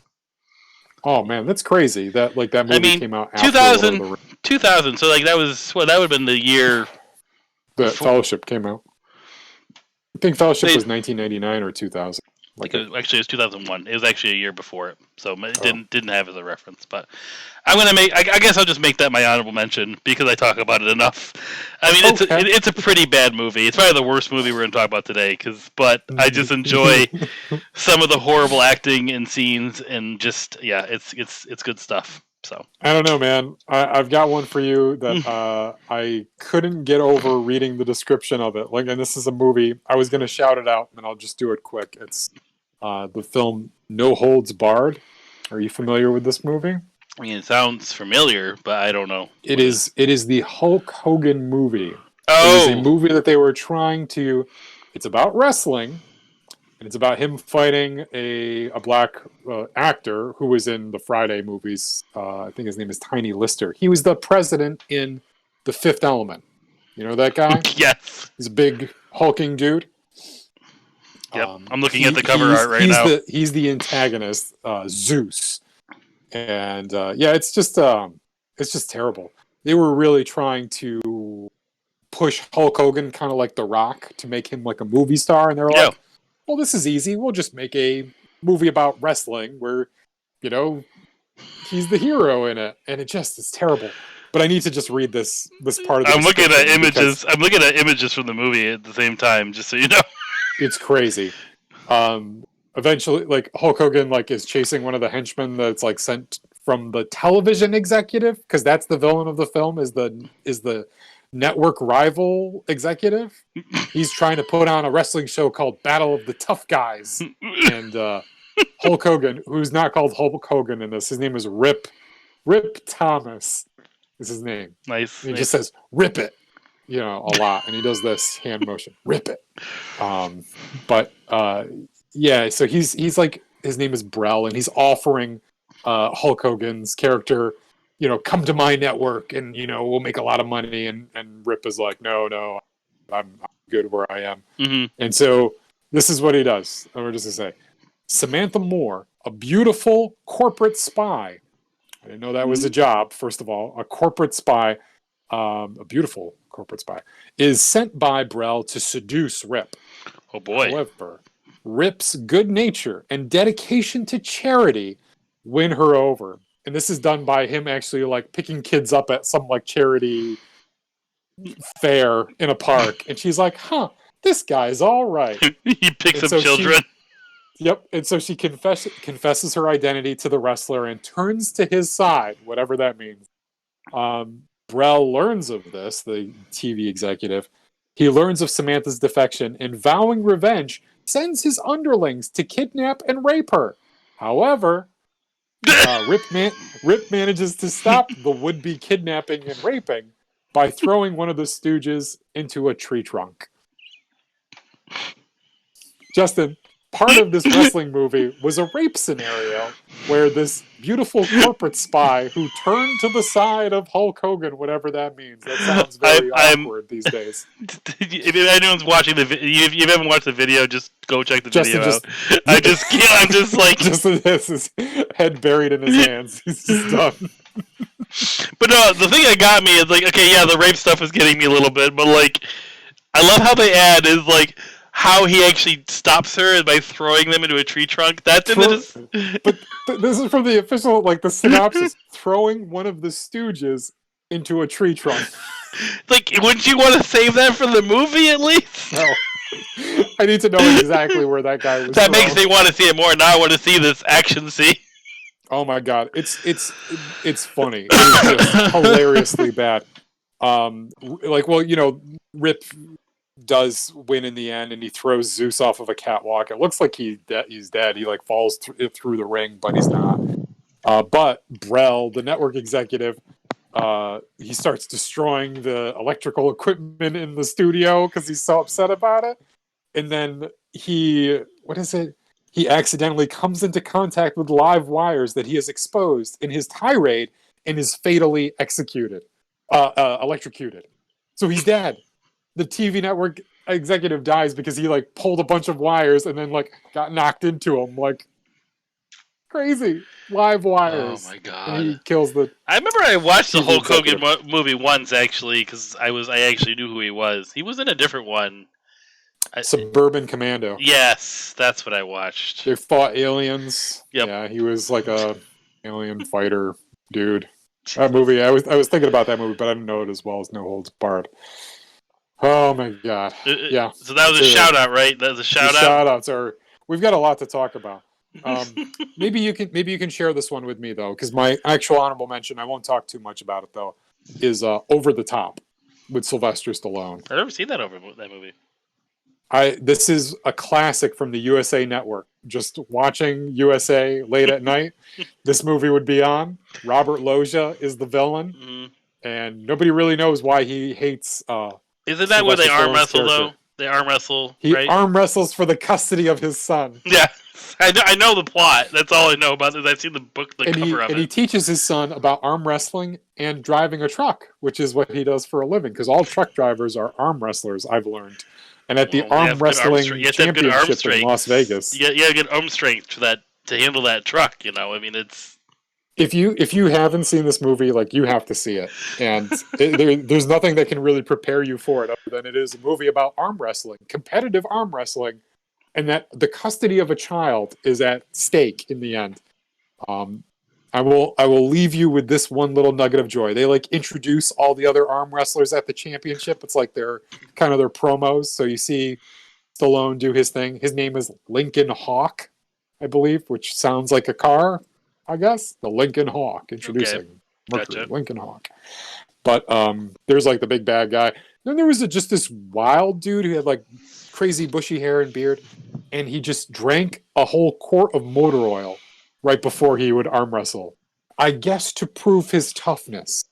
oh man, that's crazy. That movie came out after 2000, Lord of the Rings. 2000. So like that would have been the year The Fellowship came out. I think Fellowship was 1999 or 2000. Actually, it was 2001. It was actually a year before it, so it didn't have as a reference. But I'm gonna make. I guess I'll just make that my honorable mention because I talk about it enough. I mean, it's a pretty bad movie. It's probably the worst movie we're gonna talk about today. But I just enjoy some of the horrible acting and scenes, and just it's good stuff. So I don't know, man. I've got one for you that I couldn't get over reading the description of it. And this is a movie. I was going to shout it out, and I'll just do it quick. It's the film No Holds Barred. Are you familiar with this movie? I mean, it sounds familiar, but I don't know. It is the Hulk Hogan movie. Oh, it is a movie that they were trying to. It's about wrestling. And it's about him fighting a black actor who was in the Friday movies. I think his name is Tiny Lister. He was the president in The Fifth Element. You know that guy? Yes. He's a big hulking dude. Yep. I'm looking at the cover art right now. He's the antagonist, Zeus. And it's just terrible. They were really trying to push Hulk Hogan kind of like The Rock to make him like a movie star. And they were like, well, this is easy. We'll just make a movie about wrestling where, he's the hero in it. And it's terrible. But I need to just read this part of the I'm looking at images. I'm looking at images from the movie at the same time, just so you know. It's crazy. Eventually, like, Hulk Hogan, like, is chasing one of the henchmen that's, like, sent from the television executive, because that's the villain of the film, is the network rival executive. He's trying to put on a wrestling show called Battle of the Tough Guys. And Hulk Hogan, who's not called Hulk Hogan in this, his name is Rip Thomas is his name. Nice. And he just says, "Rip it," a lot. And he does this hand motion, "Rip it." So he's like, his name is Brell, and he's offering Hulk Hogan's character, come to my network and, we'll make a lot of money. And Rip is like, no, I'm good where I am. Mm-hmm. And so this is what he does. And we're just going to say, Samantha Moore, a beautiful corporate spy. I didn't know that was a job, first of all. A corporate spy, a beautiful corporate spy, is sent by Brell to seduce Rip. Oh, boy. However, Rip's good nature and dedication to charity win her over. And this is done by him actually like picking kids up at some like charity fair in a park. And she's like, this guy's all right. He picks up children. Yep. And so she confesses her identity to the wrestler and turns to his side, whatever that means. Brell learns of this, the TV executive. He learns of Samantha's defection and, vowing revenge, sends his underlings to kidnap and rape her. However, Rip manages to stop the would-be kidnapping and raping by throwing one of the stooges into a tree trunk. Justin, part of this wrestling movie was a rape scenario where this beautiful corporate spy who turned to the side of Hulk Hogan, whatever that means. That sounds very awkward these days. If anyone's watching the video, if you haven't watched the video, just go check the video out. I'm just like... Just his head buried in his hands. He's just done. But no, the thing that got me is like, okay, yeah, the rape stuff is getting me a little bit, but like, I love how they add is like, how he actually stops her by throwing them into a tree trunk. But this is from the official, like the synopsis. Throwing one of the stooges into a tree trunk. Like, wouldn't you want to save that for the movie at least? No. I need to know exactly where that guy was That makes thrown. me want to see it more. Now I want to see this action scene. Oh my god, it's funny. It is just hilariously bad. Like, well, Rip does win in the end, and he throws Zeus off of a catwalk. It looks like he's dead. He like falls through the ring, but he's not. But Brell, the network executive, he starts destroying the electrical equipment in the studio because he's so upset about it. And then what is it? He accidentally comes into contact with live wires that he has exposed in his tirade and is fatally electrocuted. So he's dead. The TV network executive dies because he like pulled a bunch of wires and then like got knocked into them, like crazy live wires. Oh my And god! he kills the. I remember I watched the TV Hulk Hogan executive. movie once actually because I actually knew who he was. He was in a different one. Suburban Commando. Yes, that's what I watched. They fought aliens. Yep. Yeah, he was like a alien fighter dude. That movie, I was thinking about that movie, but I didn't know it as well as No Holds Barred. Oh my god. Yeah. So that was a shout out, right? That was a shout out. Shout outs are. We've got a lot to talk about. Maybe you can share this one with me though, because my actual honorable mention, I won't talk too much about it though, is Over the Top with Sylvester Stallone. I've never seen that movie. This is a classic from the USA Network. Just watching USA late at night, this movie would be on. Robert Loggia is the villain, and nobody really knows why he hates. Isn't that where they arm wrestle character. though? They arm wrestle. He right? arm wrestles for the custody of his son. Yeah, I know the plot. That's all I know about this. I've seen the book, the cover of it. And he teaches his son about arm wrestling and driving a truck, which is what he does for a living. Because all truck drivers are arm wrestlers, I've learned. And at the arm wrestling championship in Las Vegas, you gotta get arm strength for that to handle that truck. I mean, it's. If you haven't seen this movie, like, you have to see it, and there's nothing that can really prepare you for it other than it is a movie about arm wrestling, competitive arm wrestling, and that the custody of a child is at stake in the end. I will leave you with this one little nugget of joy. They like introduce all the other arm wrestlers at the championship. It's like their kind of their promos. So you see Stallone do his thing. His name is Lincoln Hawk, I believe, which sounds like a car, I guess. The Lincoln Hawk, introducing Mercury, Gotcha. Lincoln Hawk. But there's like the big bad guy. Then there was just this wild dude who had like crazy bushy hair and beard, and he just drank a whole quart of motor oil right before he would arm wrestle. I guess to prove his toughness.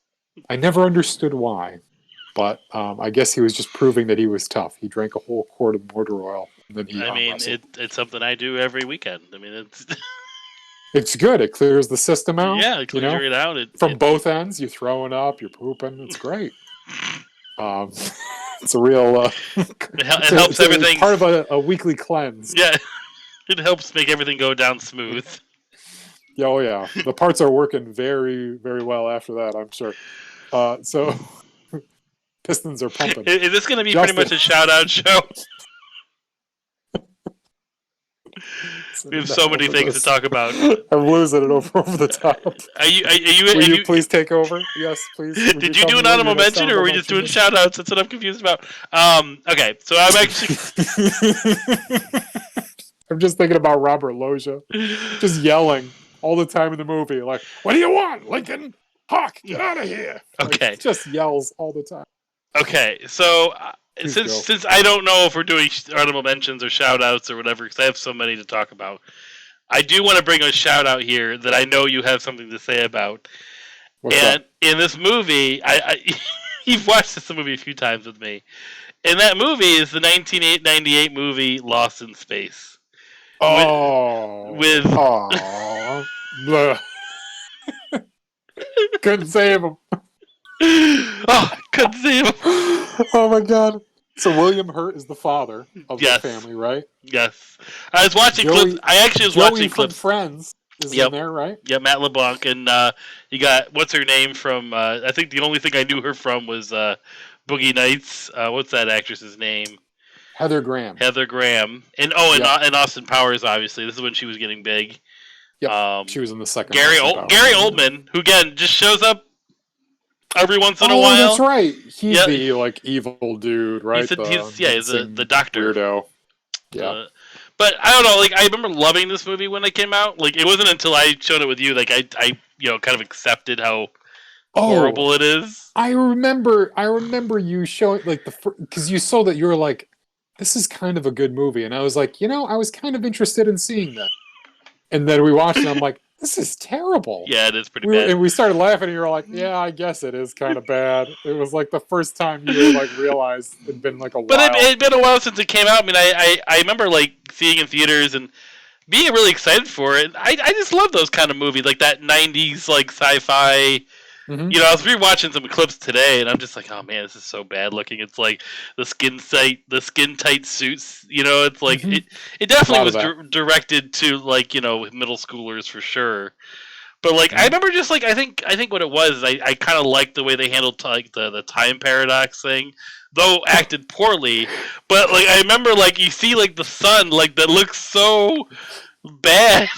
I never understood why, but I guess he was just proving that he was tough. He drank a whole quart of motor oil, and then he arm wrestled. It's something I do every weekend. I mean, it's It's good. It clears the system out. yeah, it clears it out. From both ends, you're throwing up, you're pooping. It's great. It's a real. It helps everything. It's part of a weekly cleanse. Yeah, it helps make everything go down smooth. Yeah, oh yeah, the parts are working very, very well after that, I'm sure. So pistons are pumping. Is this going to be pretty much a shout-out show? We have so many things to talk about. I'm losing it over the top. Will you please take over? Yes, please. Did you do an honorable mention, or are we just doing shout-outs? That's what I'm confused about. Okay, so I'm actually... I'm just thinking about Robert Loggia. Just yelling all the time in the movie, like, "What do you want, Lincoln? Hawk, get out of here!" Okay, like, just yells all the time. Okay, so since I don't know if we're doing honorable mentions or shout outs or whatever, because I have so many to talk about, I do want to bring a shout out here that I know you have something to say about. In this movie, you've watched this movie a few times with me. And that movie is the 1998 movie Lost in Space. With couldn't save him. Couldn't save him. Oh my god. So William Hurt is the father of the family, right? Yes. I was watching clips. I actually was watching clips. From Friends is in there, right? Yeah, Matt LeBlanc, and you got what's her name from? I think the only thing I knew her from was Boogie Nights. What's that actress's name? Heather Graham. And and Austin Powers. Obviously, this is when she was getting big. Yep. She was in the second. Gary Oldman, who again just shows up every once in a Oh, that's while. right. He's Yeah, the like evil dude, right? The he's the mincing doctor. weirdo. Yeah. But I don't know. Like I remember loving this movie when it came out. Like it wasn't until I showed it with you, like I kind of accepted how Oh, horrible it is. I remember. I remember you showing like because you saw that you were like, this is kind of a good movie, and I was like, I was kind of interested in seeing that. And then we watched it. And I'm like, this is terrible. Yeah, it is pretty bad. And we started laughing, and you were like, yeah, I guess it is kind of bad. It was like the first time you like realized it'd been like a But while. it'd been a while since it came out. I mean, I remember like seeing it in theaters and being really excited for it. I just love those kind of movies, like that '90s like sci-fi. Mm-hmm. I was rewatching some clips today, and I'm just like, oh man, this is so bad looking. It's like the skin tight suits. It's like Mm-hmm. it definitely was Directed directed to like middle schoolers for sure. But like I Mm-hmm. remember just like I think what it was. I kind of liked the way they handled like the time paradox thing, though acted poorly. But like I remember like you see like the sun like that looks so bad.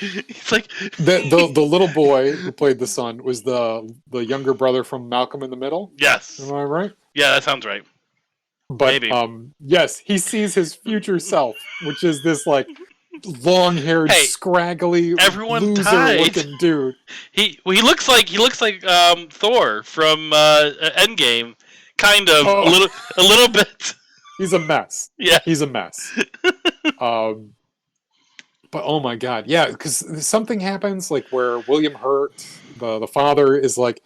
It's like the little boy who played the son was the younger brother from Malcolm in the Middle. Yes. Am I right? Yeah, that sounds right. But Maybe. yes, he sees his future self, which is this like long-haired, Hey, scraggly, everyone died. loser-looking dude. He looks like Thor from Endgame, kind of a little bit. He's a mess. Yeah, he's a mess. But oh my god, yeah, because something happens like where William Hurt, the father, is like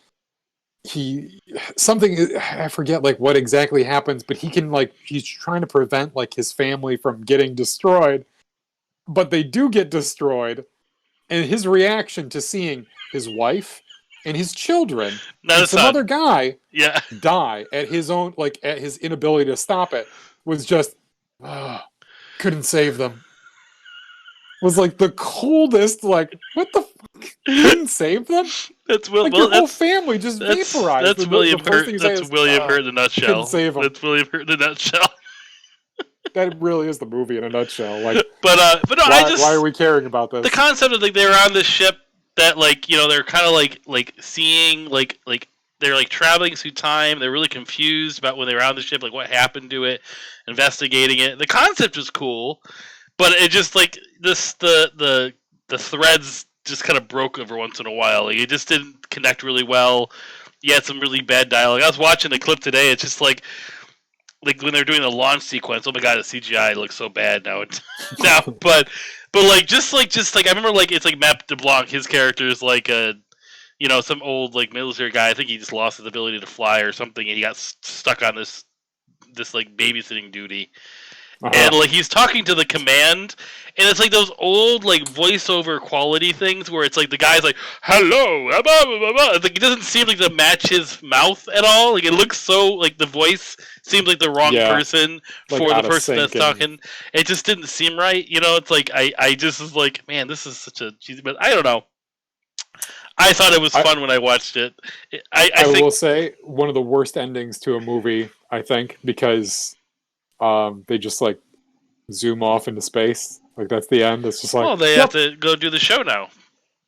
I forget like what exactly happens, but he's trying to prevent like his family from getting destroyed, but they do get destroyed, and his reaction to seeing his wife and his children and some other guy die at his inability to stop it was just couldn't save them. Was like the coldest, like, what the fuck? Couldn't save them? That's like your whole family just vaporized. That's William Hurt. That's William Hurt in a nutshell. Couldn't save them. That's William Hurt in a nutshell. That really is the movie in a nutshell. Like, but no, why are we caring about this? The concept of like they were on this ship that like they're kind of like seeing like they're like traveling through time. They're really confused about when they were on the ship, like what happened to it, investigating it. The concept was cool. But it just like the threads just kind of broke every once in a while. Like, it just didn't connect really well. You had some really bad dialogue. I was watching the clip today. It's just like when they're doing the launch sequence. Oh my god, the CGI looks so bad now. But like just like I remember like it's like Matt DeBlanc. His character is like a some old like military guy. I think he just lost his ability to fly or something, and he got stuck on this like babysitting duty. And like he's talking to the command, and it's like those old like voiceover quality things where it's like the guy's like, "Hello," blah, blah, blah, blah. It's like it doesn't seem like to match his mouth at all. Like it looks so like the voice seems like the wrong person for the person that's talking. It just didn't seem right. It's like I just was like, man, this is such a cheesy. But I don't know. I thought it was fun when I watched it. I will say one of the worst endings to a movie. I think because. They just like zoom off into space. Like that's the end. It's just like they have to go do the show now.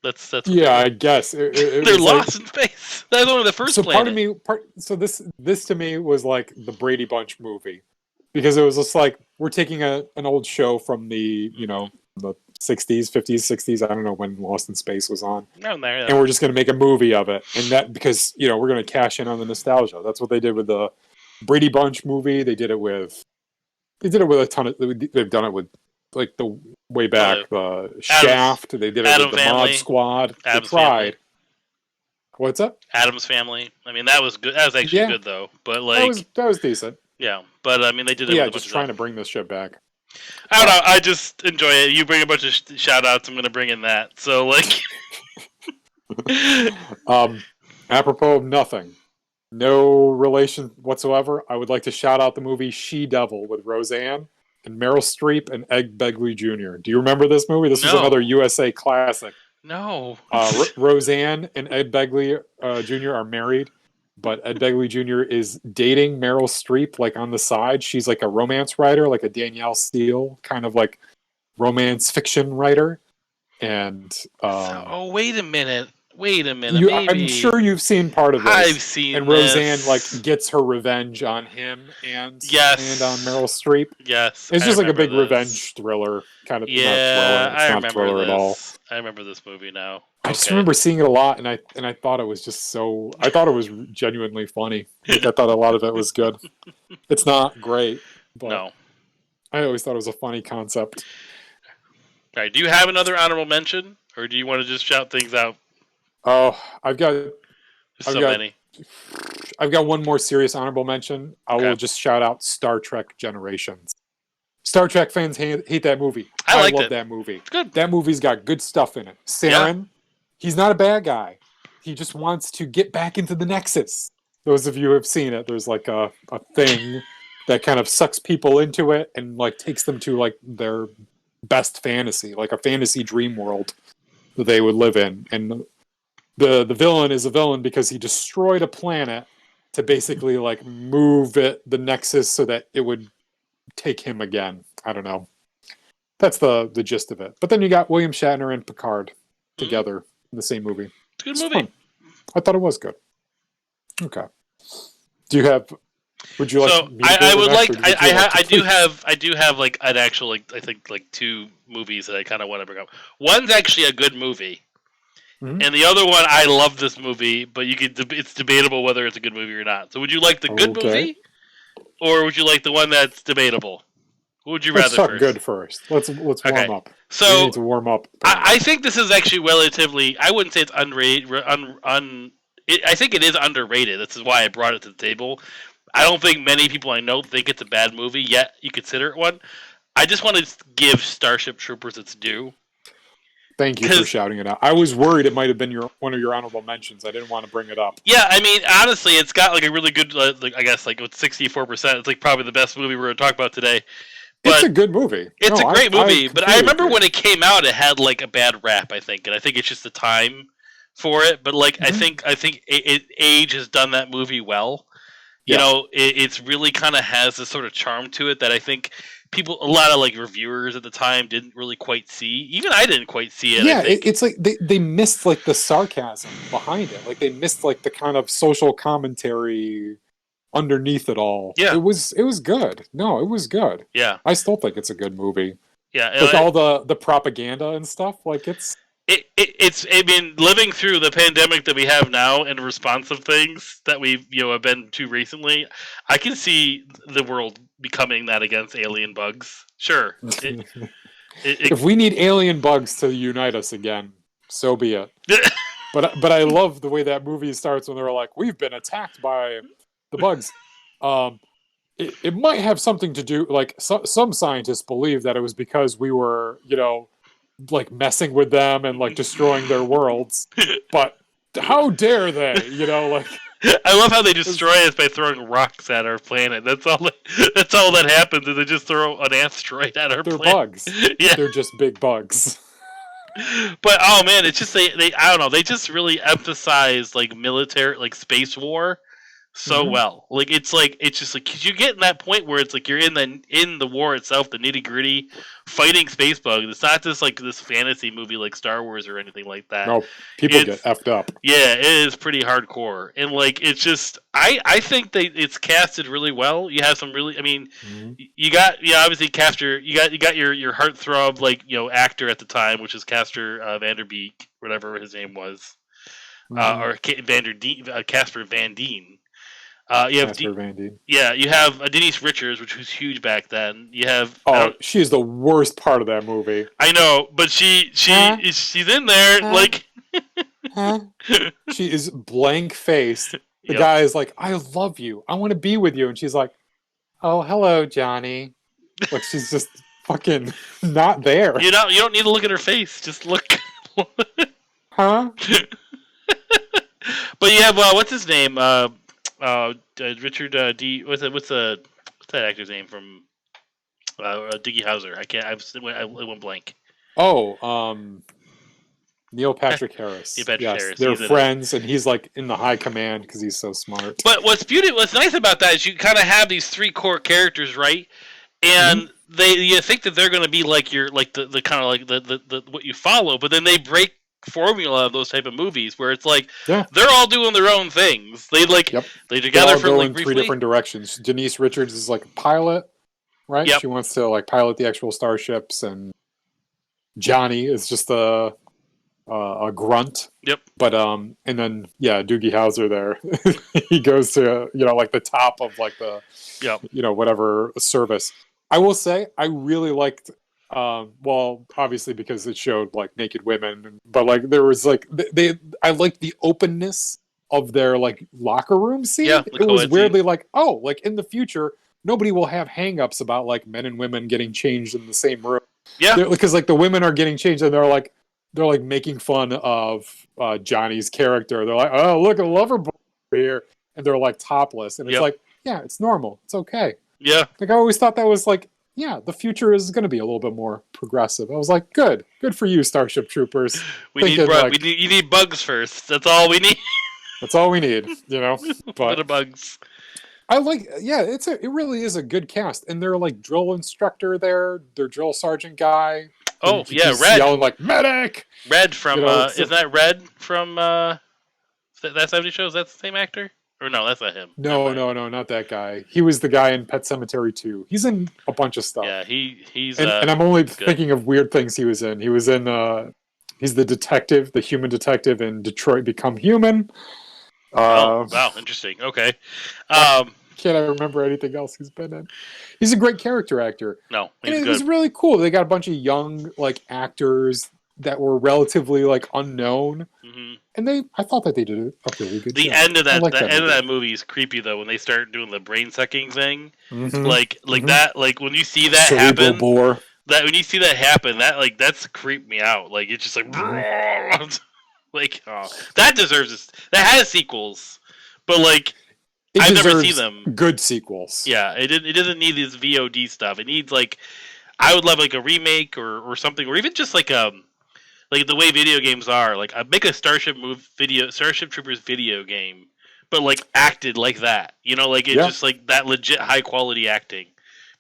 That's yeah. I guess they're lost in space. That's only the first. So planet. So this to me was like the Brady Bunch movie because it was just like we're taking an old show from the the 60s, 50s, 60s. I don't know when Lost in Space was on. No, there. And we're just going to make a movie of it, and that because we're going to cash in on the nostalgia. That's what they did with the Brady Bunch movie. They did it with a ton of. They've done it with like the way back the Shaft. They did it with the Mod Squad. They tried. Family. What's up? Adam's Family. I mean, that was good. That was actually good though. But like that was decent. Yeah, but I mean, they did it. Yeah, just trying to bring this shit back. I don't know. I just enjoy it. You bring a bunch of shout outs. I'm going to bring in that. So like, apropos of nothing. No relation whatsoever. I would like to shout out the movie She-Devil with Roseanne and Meryl Streep and Ed Begley Jr. Do you remember this movie? This was another USA classic. No. Roseanne and Ed Begley Jr. are married, but Ed Begley Jr. is dating Meryl Streep like on the side. She's like a romance writer, like a Danielle Steele kind of like romance fiction writer. And wait a minute. Wait a minute, I'm maybe sure you've seen part of I've this. seen And Roseanne this. gets her revenge on him and on Meryl Yes, Streep. yes, It's I just like a remember big this. revenge thriller, kind of not Yeah, thriller. It's I not a remember thriller at all. this. I remember this movie now. I just Okay. remember seeing it a lot, and I thought it was just so. I thought it was genuinely funny. Like I thought a lot of it was good. It's not great, but No. I always thought it was a funny concept. All right. Do you have another honorable mention, or do you want to just shout things out? Oh, There's I've so got, many. I've got one more serious honorable mention. I Okay. will just shout out Star Trek Generations. Star Trek fans hate that movie. I liked love it. that movie. It's good. That movie's got good stuff in it. Saren, he's not a bad guy. He just wants to get back into the Nexus. Those of you who have seen it, there's like a thing that kind of sucks people into it and like takes them to like their best fantasy, like a fantasy dream world that they would live in. And the villain is a villain because he destroyed a planet to basically like move the Nexus so that it would take him again. I don't know. That's the gist of it. But then you got William Shatner and Picard together in the same movie. It's a good movie. Fun. I thought it was good. Okay. Do you have? Would you like? So me to go I would next, like. or would you like to I do have like an actual like I think like two movies that I kind of want to bring up. One's actually a good movie, Mhm. and the other one I love this movie, but it's debatable whether it's a good movie or not. So would you like the good Okay. movie, or would you like the one that's debatable? What would you Let's rather talk first? good first. Let's warm Okay. up. We So need to warm up. I think this is actually relatively. I wouldn't say it's underrated. I think it is underrated. This is why I brought it to the table. I don't think many people I know think it's a bad movie, yet you consider it one. I just want to give Starship Troopers its due. Thank you for shouting it out. I was worried it might have been one of your honorable mentions. I didn't want to bring it up. Yeah, I mean, honestly, it's got like a really good, like, I guess, like with 64%. It's like probably the best movie we're going to talk about today. But It's a good movie. It's a great movie, but I remember agree. when it came out, it had like a bad rap, I think, and I think it's just the time for it. But like, I think age has done that movie well. You know, it's really kind of has this sort of charm to it that I think a lot of like reviewers at the time didn't really quite see. Even I didn't quite see it. Yeah, it's like they missed like the sarcasm behind it. Like they missed like the kind of social commentary underneath it all. Yeah, it was good. No, it was good. Yeah, I still think it's a good movie. Yeah, with all the propaganda and stuff, like it's. I mean, living through the pandemic that we have now and responsive things that we've have been to recently, I can see the world becoming that against alien bugs. Sure. If we need alien bugs to unite us again, so be it. But I love the way that movie starts when they're like, "We've been attacked by the bugs." It might have something to do, like some scientists believe that it was because we were, like messing with them and like destroying their worlds. But how dare they? Like I love how they destroy us by throwing rocks at our planet. That's all that happens is they just throw an asteroid at our planet. They're bugs. Yeah. They're just big bugs. But oh man, it's just they I don't know, they just really emphasize like military, like space war so well. Like it's just like, cause you get in that point where it's like you're in the war itself, the nitty gritty, fighting space bugs. It's not just like this fantasy movie like Star Wars or anything like that. No, people get effed up. Yeah, it is pretty hardcore, and like it's just I think it's casted really well. You have some really, I mean, you got obviously Castor, you got your heartthrob like actor at the time, which is Castor Vanderbeek, whatever his name was, or Casper Van Dien. You have Van Dien. Yeah, you have Denise Richards, which was huge back then. You have she is the worst part of that movie. I know, but she's in there like. She is blank faced. The guy is like, "I love you. I want to be with you," and she's like, "Oh, hello, Johnny." Like she's just fucking not there. You don't need to look at her face. Just look. Huh? But you have what's his name? Richard D. What's that actor's name from Doogie Howser? I went blank. Oh, Neil Patrick Harris. Neil Patrick Harris. They're friends, and he's like in the high command because he's so smart. But what's nice about that is you kind of have these three core characters, right? And you think that they're going to be like the kind of like the what you follow, but then they break formula of those type of movies where it's like Yeah. they're all doing their own things. They like Yep. they They together all for go like in briefly. 3 different directions. Denise Richards is like a pilot, right? Yep. She wants to like pilot the actual starships, and Johnny is just a grunt. Yep. But and then Doogie Howser there, he goes to like the top of like the Yep. whatever service. I will say I really liked. Well, obviously because it showed like naked women, but like there was like I liked the openness of their like locker room scene. Yeah, it was weirdly like, oh, like in the future nobody will have hang-ups about like men and women getting changed in the same room. Yeah, because like the women are getting changed and they're like making fun of Johnny's character. They're like, oh, look, a lover boy here, and they're like topless, and it's like, yeah, it's normal, it's okay. Yeah, like I always thought that was like, yeah, the future is going to be a little bit more progressive. I was like, good for you, Starship Troopers. You need bugs first. That's all we need. That's all we need, But of bugs. I like, it really is a good cast, and they're like drill instructor there, their drill sergeant guy. Oh yeah, Red yelling like medic. Red from isn't that Red from that 70 show? Is that the same actor? Or no, that's not him. No, not that guy. He was the guy in Pet Sematary 2. He's in a bunch of stuff. Yeah, he's and I'm only thinking of weird things he was in. He was in he's the detective, the human detective in Detroit Become Human. Wow, interesting. Okay. Can't I remember anything else he's been in? He's a great character actor. No, and it was really cool. They got a bunch of young like actors that were relatively like unknown, and I thought that they did a really good job. The end of that movie is creepy though when they start doing the brain sucking thing, like that. Like when you see that happen, when you see that happen, that's creeped me out. Like it's just like, like that deserves this. That has sequels, but like. I've never seen them. Good sequels. Yeah, it doesn't need this VOD stuff. It needs like, I would love like a remake or something, or even just like the way video games are. Like make a Starship Troopers video game, but like acted like that. Like it's just like that legit high quality acting.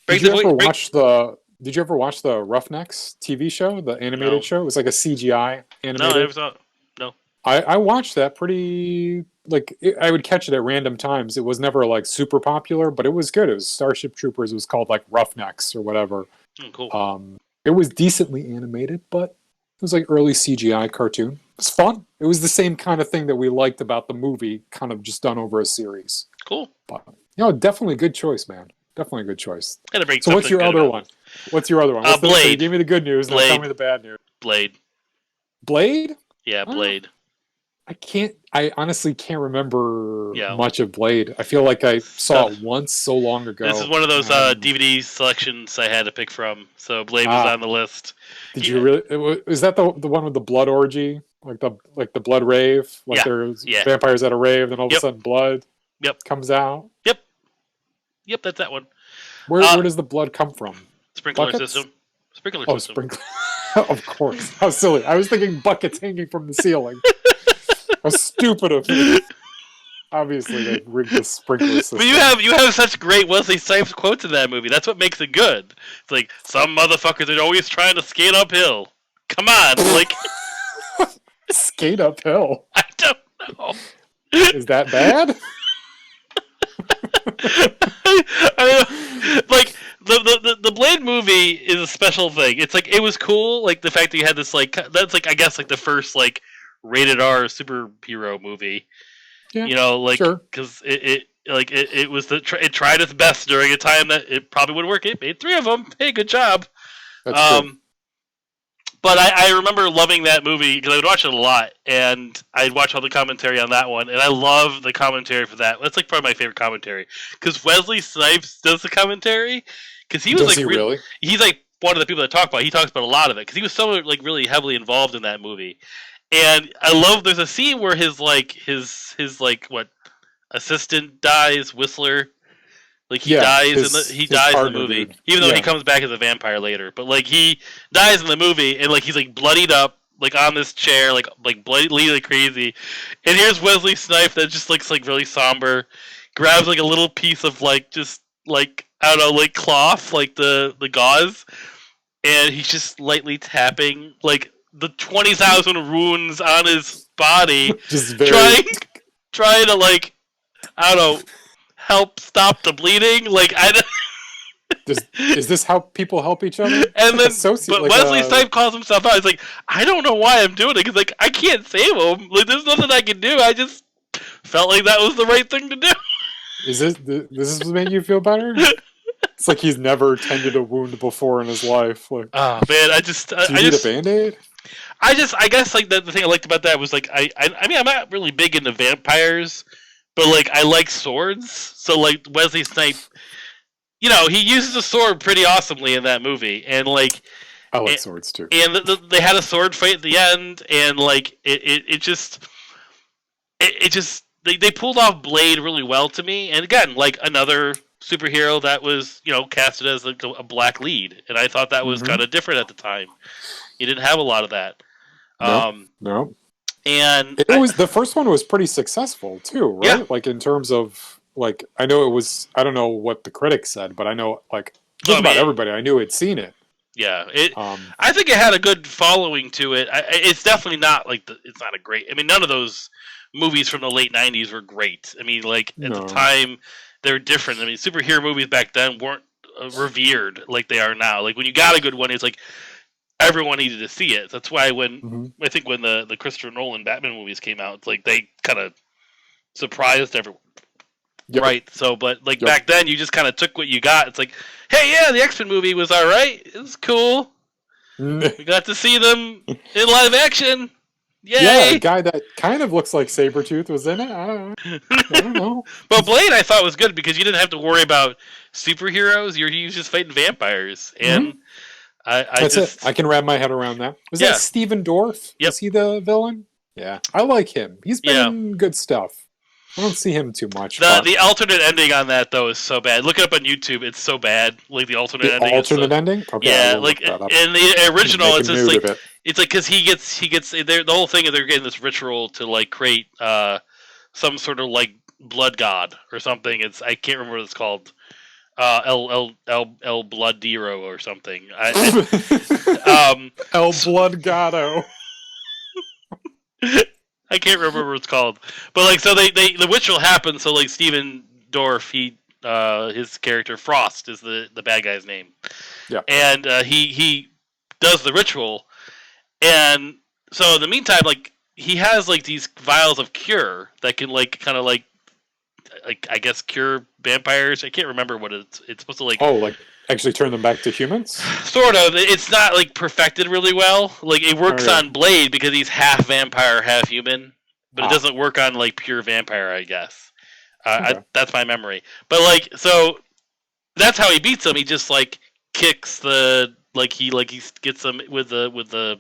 Did you ever watch the Roughnecks TV show, the animated show? It was like a CGI animated. No, I never saw it. No. I watched that pretty. Like I would catch it at random times. It was never like super popular, but it was good. It was Starship Troopers. It was called like Roughnecks or whatever. Cool. It was decently animated, but it was like early CGI cartoon. It was fun. It was the same kind of thing that we liked about the movie, kind of just done over a series. Cool. But definitely a good choice, man. Definitely a good choice. So what's your other one? What's your other one? Blade. Give me the good news, and tell me the bad news. Blade. Blade? Yeah, Blade. I honestly can't remember much of Blade. I feel like I saw it once so long ago. This is one of those DVD selections I had to pick from, so Blade was on the list. Did you really? Is that the one with the blood orgy, like the blood rave? Like there's vampires at a rave, then all of a sudden blood comes out. Yep, that's that one. Where does the blood come from? Sprinkler system. Sprinkler. Of course. How silly! I was thinking buckets hanging from the ceiling. How stupid of me. Obviously, they rigged the sprinkler system. But you have such great Wesley Snipes quotes in that movie. That's what makes it good. It's like, some motherfuckers are always trying to skate uphill. Come on, like... Skate uphill? I don't know. Is that bad? Like, the Blade movie is a special thing. It's like, it was cool, like, the fact that you had this, like... That's, like, I guess, like, the first, like... rated R superhero movie, because it was it tried its best during a time that it probably would work. It made 3 of them. Hey, good job. That's good. But I remember loving that movie because I would watch it a lot, and I'd watch all the commentary on that one, and I love the commentary for that. That's like probably my favorite commentary because Wesley Snipes does the commentary because he was really? He's like one of the people that talk about. He talks about a lot of it because he was so like really heavily involved in that movie. And I love. There's a scene where his assistant dies, Whistler. Like he dies in the movie, even though he comes back as a vampire later. But like he dies in the movie, and like he's like bloodied up, like on this chair, like bloody like crazy. And here's Wesley Snipes that just looks like really somber, grabs like a little piece of like just like I don't know, like cloth, like the gauze, and he's just lightly tapping like the 20,000 wounds on his body, Just very trying to like, I don't know, help stop the bleeding. Like is this how people help each other? And then, but like Wesley Snipes calls himself out. He's like, I don't know why I'm doing it because like I can't save him. Like there's nothing I can do. I just felt like that was the right thing to do. Is this is making you feel better? It's like he's never tended a wound before in his life. Like, oh man, I need a Band-Aid? I guess like the thing I liked about that was like I mean I'm not really big into vampires, but like I like swords. So like Wesley Snipes, you know, he uses a sword pretty awesomely in that movie, and like I like swords too. And they had a sword fight at the end, and like it just they pulled off Blade really well to me. And again, like another superhero that was, you know, casted as like a black lead, and I thought that was kind of different at the time. You didn't have a lot of that. No. And the first one was pretty successful too, right? Yeah. Like in terms of like, I know it was. I don't know what the critics said, but I know like just about everybody I knew had seen it. Yeah, I think it had a good following to it. It's definitely not like it's not a great. I mean, none of those movies from the late '90s were great. I mean, like at the time, they're different. I mean, superhero movies back then weren't revered like they are now. Like when you got a good one, it's like everyone needed to see it. That's why when I think when the Christopher Nolan Batman movies came out, it's like they kind of surprised everyone. Yep. Right. So, but like back then, you just kind of took what you got. It's like, hey, yeah, the X-Men movie was all right. It was cool. We got to see them in live action. Yay! Yeah, a guy that kind of looks like Sabretooth was in it. I don't know. But Blade, I thought was good because you didn't have to worry about superheroes. You were just fighting vampires, and That's it. I can wrap my head around that. Was that Steven Dorff? Yep. Is he the villain? Yeah, I like him. He's been in good stuff. I don't see him too much. The alternate ending on that though is so bad. Look it up on YouTube. It's so bad. Like the alternate ending. Alternate ending? Okay, yeah, like in the original, it's just like it's like because he gets the whole thing is they're getting this ritual to like create some sort of like blood god or something. I can't remember what it's called. El Blood Diro or something. El Blood Gado. I can't remember what it's called, but like so the ritual happens. So like Steven Dorff, his character Frost is the bad guy's name. Yeah, and he does the ritual, and so in the meantime, like he has like these vials of cure that can like kind of like I guess cure vampires. I can't remember what it's supposed to like. Oh, like actually turn them back to humans? Sort of. It's not like perfected really well. Like it works on Blade because he's half vampire, half human, but it doesn't work on like pure vampire, I guess. That's my memory. But like, so that's how he beats him. He just like kicks he gets them with the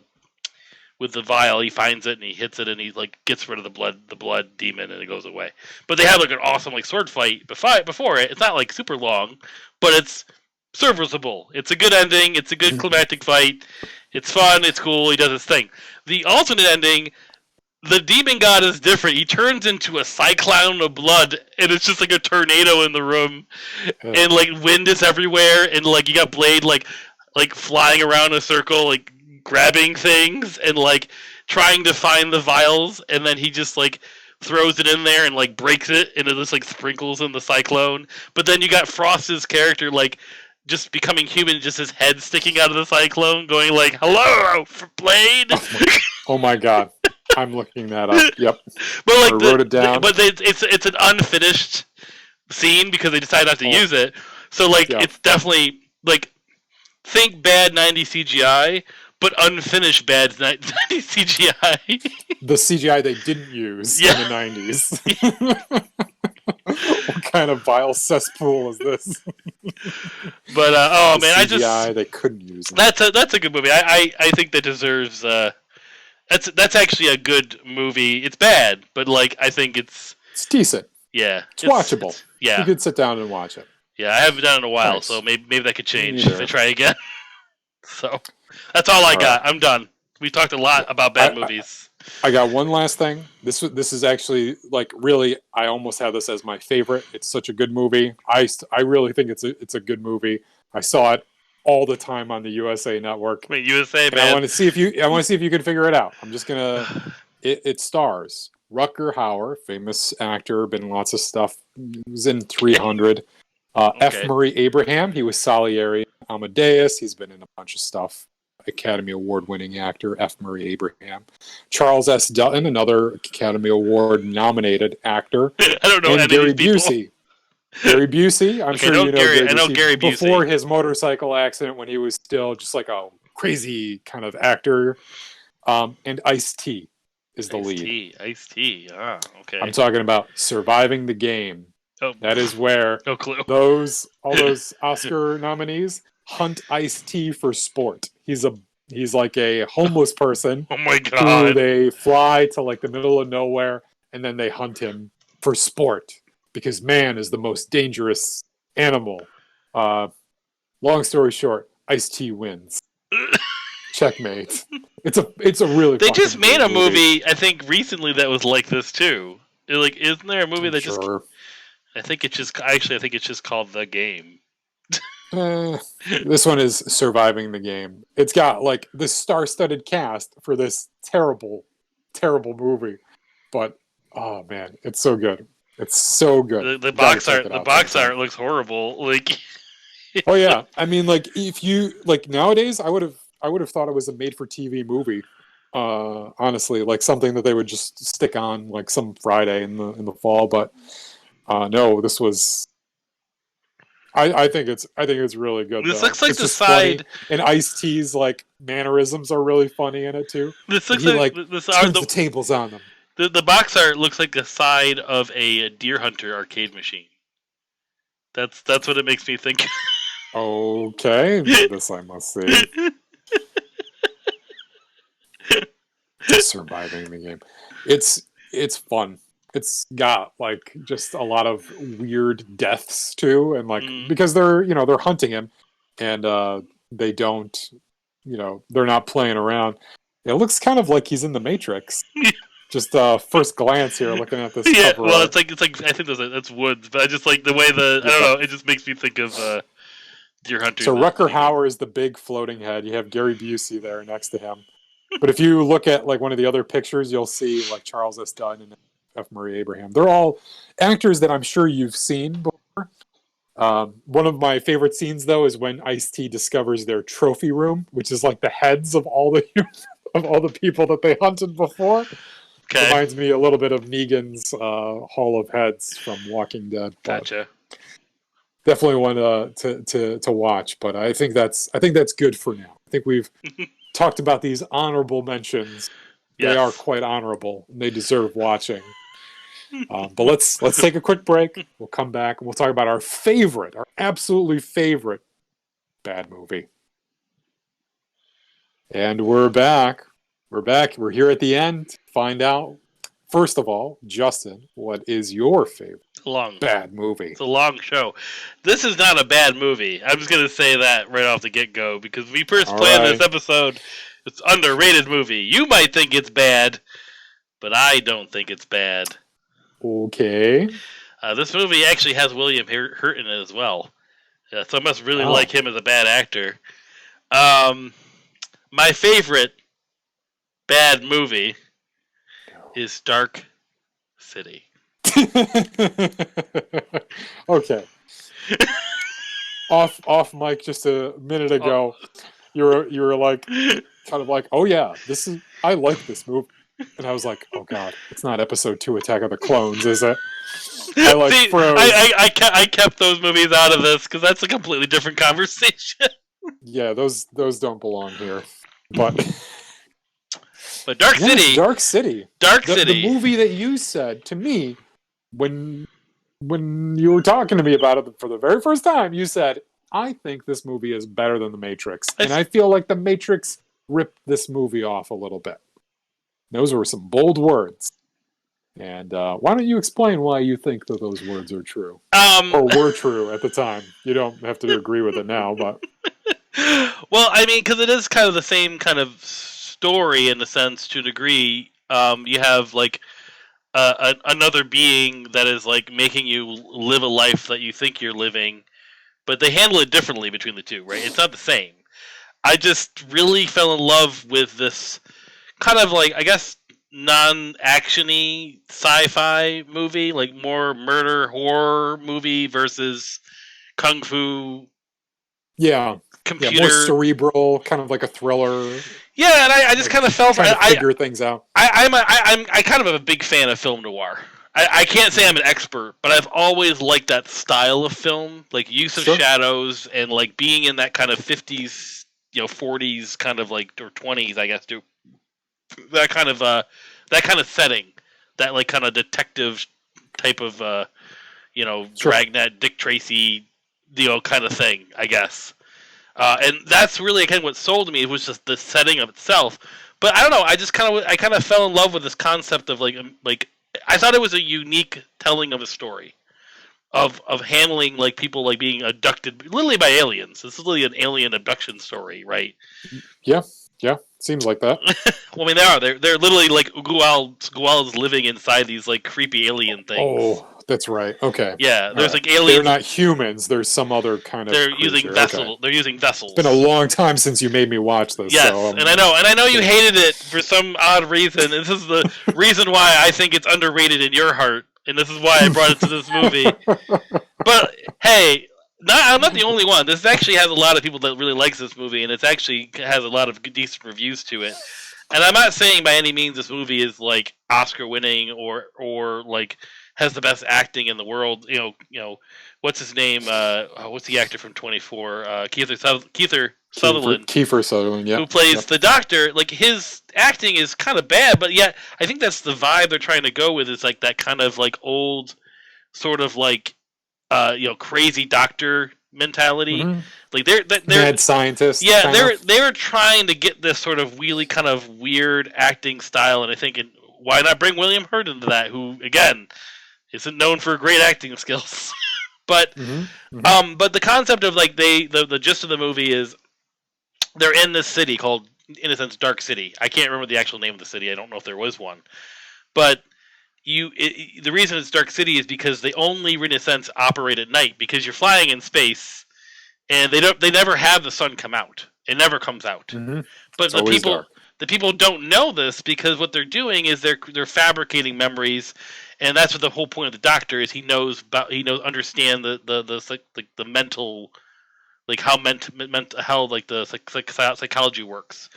vial. He finds it and he hits it and he like gets rid of the blood demon and it goes away. But they have like an awesome like sword fight before it. It's not like super long, but it's serviceable. It's a good ending. It's a good climactic fight. It's fun. It's cool. He does his thing. The alternate ending, the demon god is different. He turns into a cyclone of blood, and it's just like a tornado in the room, and like wind is everywhere, and like you got Blade like flying around in a circle, like grabbing things and like trying to find the vials, and then he just like throws it in there and like breaks it, and it just like sprinkles in the cyclone. But then you got Frost's character like just becoming human, just his head sticking out of the cyclone, going like, "Hello, Blade." Oh my god, I'm looking that up. Yep, but like I wrote it down. But it's an unfinished scene because they decided not to use it. So like it's definitely like think bad '90s CGI, but unfinished bad '90s CGI. The CGI they didn't use in the '90s. What kind of vile cesspool is this? But oh man, CGI they couldn't use. That's a good movie. I think that deserves. That's actually a good movie. It's bad, but like I think it's decent. Yeah, it's watchable. Yeah, you could sit down and watch it. Yeah, I haven't done it in a while, so maybe that could change if I try again. So that's all I got. I'm done. We talked a lot about bad movies. I got one last thing. This is actually like really. I almost have this as my favorite. It's such a good movie. I really think it's a good movie. I saw it all the time on the USA Network. Wait, USA, And man. I want to see if you can figure it out. I'm just gonna. It stars Rutger Hauer, famous actor, been in lots of stuff. He was in 300. F. Okay. Murray Abraham, he was Salieri. Amadeus, he's been in a bunch of stuff. Academy Award-winning actor F. Murray Abraham. Charles S. Dutton, another Academy Award-nominated actor. I don't know And any Gary of these people. Busey. Gary Busey, I'm Okay, sure you know Gary- Gary I know Busey. Gary Busey. Before his motorcycle accident, when he was still just like a crazy kind of actor. And Ice-T is the lead. Ice-T. Ah, okay. I'm talking about Surviving the Game. Oh, That is where no clue. all those Oscar nominees hunt Ice-T for sport. He's like a homeless person Oh my who god. they fly to like the middle of nowhere and then they hunt him for sport because man is the most dangerous animal. Long story short, Ice-T wins. Checkmate. It's a really. They fucking just made good a movie, I think, recently that was like this too. Like, isn't there a movie that just? Sure. I think it's just called The Game. This one is Surviving the Game. It's got like the star-studded cast for this terrible, terrible movie, but oh man, it's so good. It's so good. The You gotta box check art, it the out box sometime. art looks horrible. Like, Oh yeah, I mean, like if you like nowadays, I would have thought it was a made-for-TV movie. Honestly, like something that they would just stick on like some Friday in the fall, but no, this was. I think it's really good. this though. looks like It's the just funny. side. And Ice-T's like mannerisms are really funny in it too. This looks He like like this turns art. the tables on them. The box art looks like the side of a Deer Hunter arcade machine. That's what it makes me think. Okay, this I must see. Surviving the Game. It's fun. It's got like just a lot of weird deaths too, and like because they're hunting him, and they don't they're not playing around. It looks kind of like he's in the Matrix. Just first glance here, looking at this Yeah, cover well, art. it's like I think that's woods, but I just like the way I don't know. It just makes me think of Deer Hunter. So Rutger Hauer is the big floating head. You have Gary Busey there next to him. But if you look at like one of the other pictures, you'll see like Charles S. Dutton and F. Murray Abraham. They're all actors that I'm sure you've seen before. One of my favorite scenes, though, is when Ice-T discovers their trophy room, which is like the heads of all the people that they hunted before. Okay. Reminds me a little bit of Negan's Hall of Heads from Walking Dead. Gotcha. Definitely one to watch, but I think that's good for now. I think we've talked about these honorable mentions. They are quite honorable, and they deserve watching. But let's take a quick break. We'll come back and we'll talk about our absolutely favorite bad movie. And we're back. We're here at the end to find out. First of all, Justin, what is your favorite bad movie? It's a long show. This is not a bad movie. I'm just going to say that right off the get-go, because we first planned this episode. It's an underrated movie. You might think it's bad, but I don't think it's bad. Okay. This movie actually has William Hurt in it as well. So I must really like him as a bad actor. My favorite bad movie is Dark City. Okay. Off mic just a minute ago, you were like kind of like, oh yeah, I like this movie. And I was like, oh god, it's not episode 2 Attack of the Clones, is it? I kept those movies out of this because that's a completely different conversation. Yeah, those don't belong here. But Dark City. The movie that you said to me when you were talking to me about it for the very first time, you said, I think this movie is better than The Matrix. And I feel like The Matrix ripped this movie off a little bit. Those were some bold words. And why don't you explain why you think that those words are true? Or were true at the time. You don't have to agree with it now, but... Well, I mean, because it is kind of the same kind of story in a sense, to a degree. You have, like, another being that is, like, making you live a life that you think you're living, but they handle it differently between the two, right? It's not the same. I just really fell in love with this kind of like, I guess, non-actiony sci-fi movie, like more murder horror movie versus kung fu Yeah, computer. more cerebral, kind of like a thriller. Yeah, and I just like kind of felt trying to figure things out. I kind of am a big fan of film noir. I can't say I'm an expert, but I've always liked that style of film, like use of shadows and like being in that kind of 50s, 40s kind of like, or 20s, I guess, too. That kind of setting, that like kind of detective type of Dragnet, Dick Tracy, kind of thing, I guess. And that's really kind of what sold me. It was just the setting of itself. But I don't know. I kind of fell in love with this concept of like I thought it was a unique telling of a story of handling like people like being abducted literally by aliens. This is literally an alien abduction story, right? Yeah, seems like that. Well, I mean, they are. They're literally like Gual's living inside these like creepy alien things. Oh, that's right. Okay. Yeah, there's like aliens. They're not humans. There's some other kind of. They're creature. using vessels. Okay. They're using vessels. It's been a long time since you made me watch this. Yes, so, and I know you hated it for some odd reason. And this is the reason why I think it's underrated in your heart, and this is why I brought it to this movie. But hey. I'm not the only one. This actually has a lot of people that really likes this movie, and it actually has a lot of decent reviews to it. And I'm not saying by any means this movie is like Oscar winning or like has the best acting in the world. What's his name? What's the actor from 24? Kiefer Sutherland. Kiefer Sutherland, yeah. Who plays the Doctor. Like his acting is kind of bad, but yet I think that's the vibe they're trying to go with. Is like that kind of like old sort of like. Crazy doctor mentality. Mm-hmm. Like they're mad scientist. Yeah, they were trying to get this sort of really kind of weird acting style, and I think why not bring William Hurt into that, who again isn't known for great acting skills. But but the concept of like the gist of the movie is they're in this city called, in a sense, Dark City. I can't remember the actual name of the city. I don't know if there was one, but. The reason it's Dark City is because they only, in a sense, operate at night because you're flying in space, and they never have the sun come out. It never comes out. Mm-hmm. But the people don't know this because what they're doing is they're fabricating memories, and that's what the whole point of the Doctor is. He understand the mental, like how like the psychology works,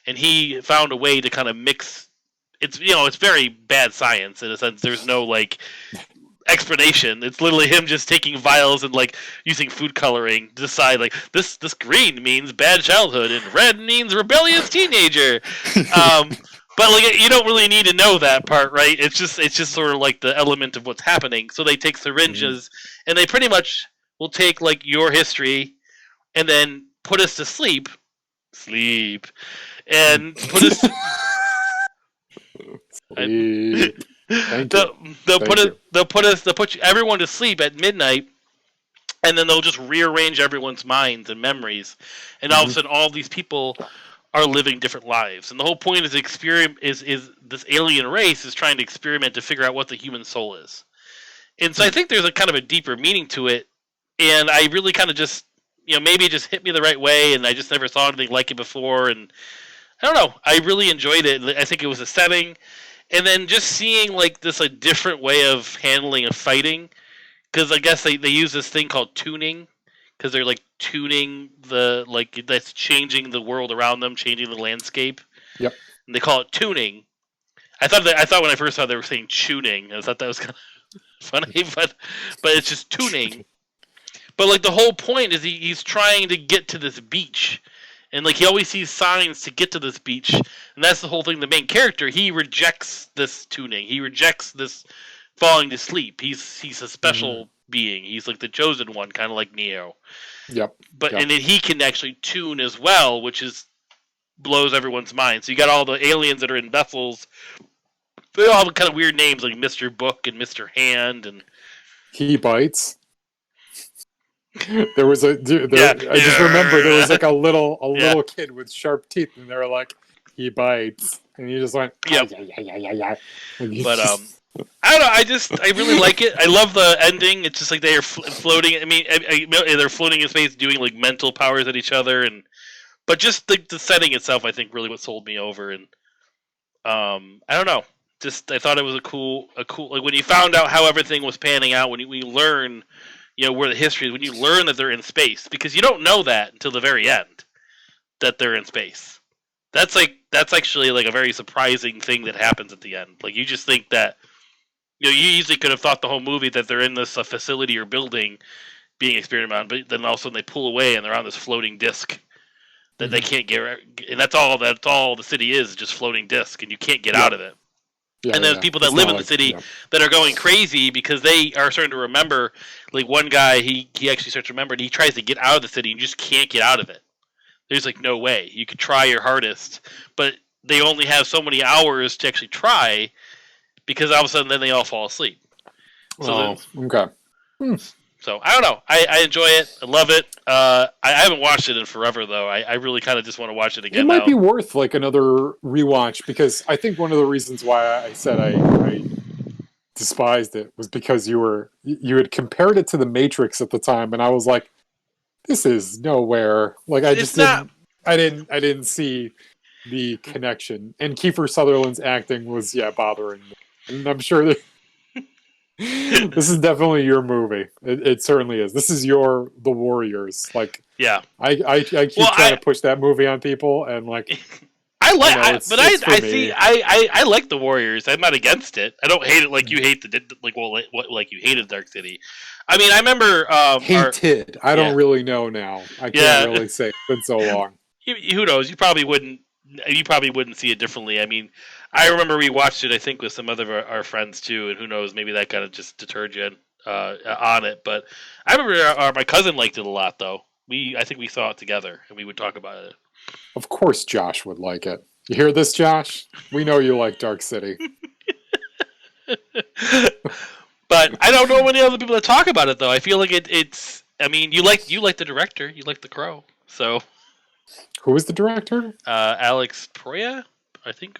and he found a way to kind of mix. It's very bad science in a sense. There's no like explanation. It's literally him just taking vials and like using food coloring to decide like this green means bad childhood and red means rebellious teenager. But like you don't really need to know that part, right? It's just sort of like the element of what's happening. So they take syringes and they pretty much will take like your history and then put us to sleep, and put us. They'll put everyone to sleep at midnight, and then they'll just rearrange everyone's minds and memories, and all of a sudden, all these people are living different lives. And the whole point is is this alien race is trying to experiment to figure out what the human soul is. And so I think there's a kind of a deeper meaning to it, and I really kind of just maybe it just hit me the right way, and I just never saw anything like it before, and I don't know. I really enjoyed it. I think it was a setting. And then just seeing like this a different way of handling and fighting, because I guess they use this thing called tuning, because they're like tuning that's changing the world around them, changing the landscape. Yep. And they call it tuning. I thought when I first saw they were saying tuning. I thought that was kind of funny, but it's just tuning. But like the whole point is he's trying to get to this beach. And like he always sees signs to get to this beach, and that's the whole thing. The main character, he rejects this tuning. He rejects this falling to sleep. He's a special being. He's like the chosen one, kind of like Neo. Yep. And then he can actually tune as well, which blows everyone's mind. So you got all the aliens that are in vessels. They all have kind of weird names like Mr. Book and Mr. Hand and He Bites. There was I just remember there was like a little kid with sharp teeth, and they were like, he bites, and you just went, Yep. yeah. But I don't know. I really like it. I love the ending. It's just like they are floating. I mean, they're floating in space, doing like mental powers at each other, but just the setting itself, I think, really what sold me over. And I don't know. Just I thought it was a cool like when you found out how everything was panning out. When you learn, where the history is. When you learn that they're in space, because you don't know that until the very end that they're in space. That's actually like a very surprising thing that happens at the end. Like you just think that. You easily could have thought the whole movie that they're in this building being experimented on, but then all of a sudden they pull away and they're on this floating disc that they can't get, and that's all the city is, just floating disc, and you can't get out of it. And there's people that live in the city that are going crazy because they are starting to remember. Like one guy, he actually starts to remember, and he tries to get out of the city and you just can't get out of it. There's like no way. You could try your hardest, but they only have so many hours to actually try. Because all of a sudden, then they all fall asleep. So okay. So I don't know. I enjoy it. I love it. I haven't watched it in forever though. I really kind of just want to watch it again. It might be worth like another rewatch because I think one of the reasons why I said I despised it was because you had compared it to The Matrix at the time, and I was like, this is nowhere. Like I didn't see the connection, and Kiefer Sutherland's acting was bothering me. And I'm sure that this is definitely your movie. It certainly is. This is The Warriors. Like, yeah, I keep trying to push that movie on people, and like, I like The Warriors. I'm not against it. I don't hate it like you hate like you hated Dark City. I mean, I remember hated. I don't really know now. I can't really say. It's been so long. Who knows? You probably wouldn't see it differently. I mean, I remember we watched it, I think, with some other of our friends too, and who knows, maybe that kind of just deterred you on it. But I remember my cousin liked it a lot, though. I think we saw it together, and we would talk about it. Of course, Josh would like it. You hear this, Josh? We know you like Dark City. But I don't know any other people that talk about it, though. I feel like it's. I mean, you like the director, you like The Crow, so. Who was the director? Alex Proya, I think,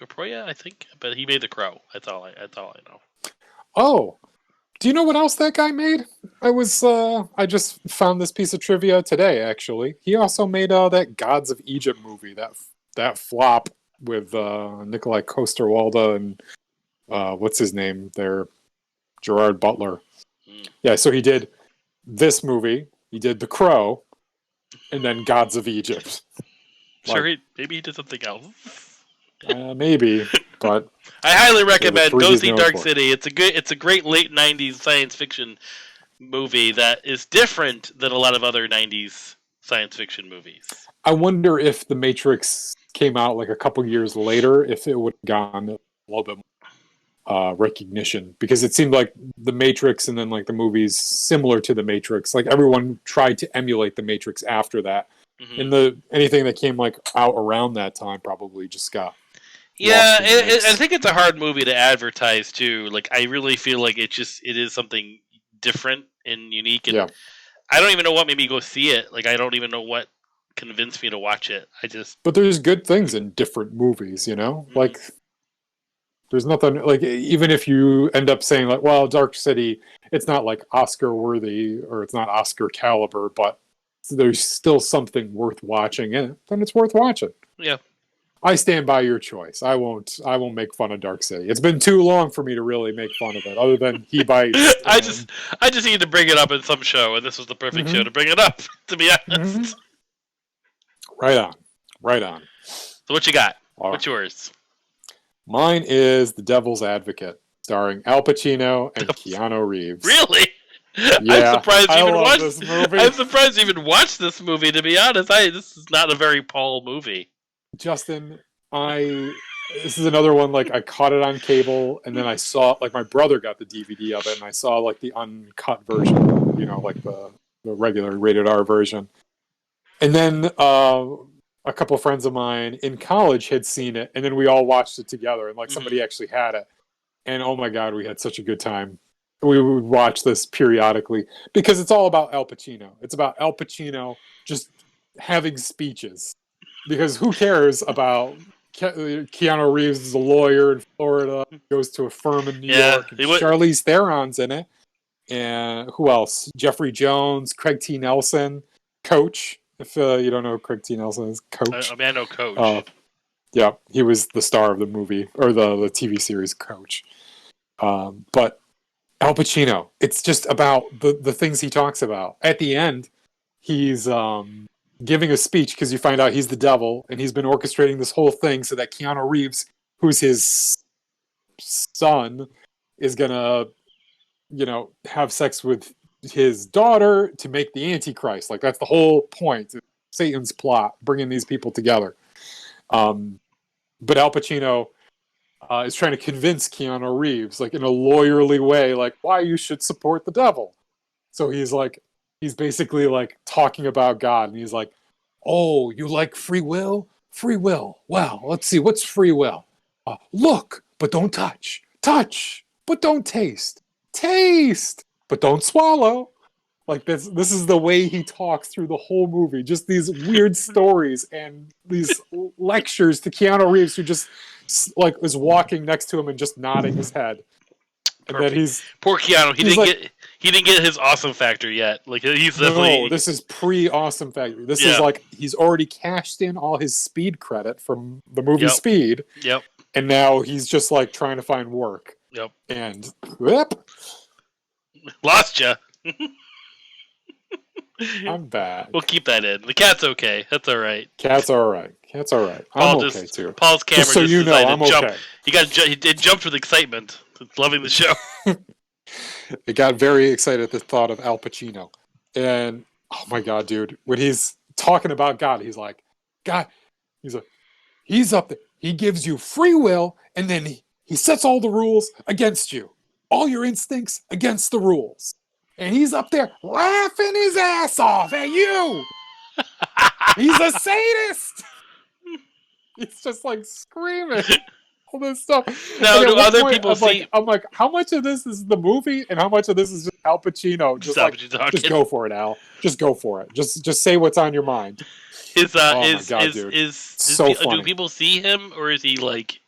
but he made The Crow. That's all I know. Oh, do you know what else that guy made? I just found this piece of trivia today. Actually, he also made that Gods of Egypt movie, that flop with Nikolai Coster-Waldau and what's his name there, Gerard Butler. Yeah, so he did this movie. He did The Crow, and then Gods of Egypt. Sure, maybe he did something else. Maybe, but I highly recommend go see Dark City. It's a great late '90s science fiction movie that is different than a lot of other '90s science fiction movies. I wonder if The Matrix came out like a couple years later, if it would have gone a little bit more recognition, because it seemed like The Matrix and then like the movies similar to The Matrix, like everyone tried to emulate The Matrix after that. Mm-hmm. And anything that came like out around that time probably just got I think it's a hard movie to advertise too. Like I really feel like it is something different and unique, and I don't even know what made me go see it. Like I don't even know what convinced me to watch it. But there's good things in different movies, Mm-hmm. Like there's nothing like, even if you end up saying like, well, Dark City, it's not like Oscar worthy or it's not Oscar caliber, but there's still something worth watching in it, then it's worth watching. Yeah. I stand by your choice. I won't make fun of Dark City. It's been too long for me to really make fun of it, other than he bites. I just need to bring it up in some show, and this was the perfect show to bring it up, to be honest. Mm-hmm. Right on. So what you got? What's yours? Mine is The Devil's Advocate, starring Al Pacino and Keanu Reeves. Really? Yeah, I'm surprised you even watched this movie, to be honest. This is not a very Paul movie. Justin, this is another one, like I caught it on cable, and then I saw, like my brother got the DVD of it, and I saw like the uncut version, like the regular rated R version. And then a couple of friends of mine in college had seen it, and then we all watched it together, and like somebody actually had it. And oh my God, we had such a good time. We would watch this periodically because it's all about Al Pacino. It's about Al Pacino just having speeches. Because who cares about Keanu Reeves is a lawyer in Florida, goes to a firm in New York. And Charlize Theron's in it. And who else? Jeffrey Jones, Craig T. Nelson, Coach. If you don't know who Craig T. Nelson is, Coach. I know Coach. Yeah, he was the star of the movie, or the TV series Coach. But Al Pacino, it's just about the things he talks about. At the end, he's giving a speech because you find out he's the devil, and he's been orchestrating this whole thing so that Keanu Reeves, who's his son, is going to have sex with his daughter to make the Antichrist. Like, that's the whole point. Satan's plot, bringing these people together. But Al Pacino is trying to convince Keanu Reeves, like, in a lawyerly way, like, why you should support the devil. So he's basically, like, talking about God, and he's like, oh, you like free will? Free will. Well, let's see, what's free will? Look, but don't touch. Touch, but don't taste. Taste, but don't swallow. Like, this is the way he talks through the whole movie. Just these weird stories and these lectures to Keanu Reeves, who just like is walking next to him and just nodding his head. And then poor Keanu. He didn't get his awesome factor yet. Like, he's definitely... No, this is pre-awesome factor. This is like he's already cashed in all his Speed credit from the movie Speed. Yep. And now he's just like trying to find work. Yep. And whoop, lost ya. I'm bad. We'll keep that in. The cat's okay. That's all right. Cat's all right. I'm okay too. Paul's camera. Just so you know, I'm okay. He jumped with excitement. Loving the show. It got very excited at the thought of Al Pacino, and oh my god, dude! When he's talking about God, he's like, God, he's up there. He gives you free will, and then he sets all the rules against you. All your instincts against the rules. And he's up there laughing his ass off at you. He's a sadist. He's just like screaming all this stuff. Now, do other people see? I'm like, how much of this is the movie, and how much of this is just Al Pacino? Just go for it, Al. Just go for it. Just say what's on your mind. Do funny. People see him, or is he like?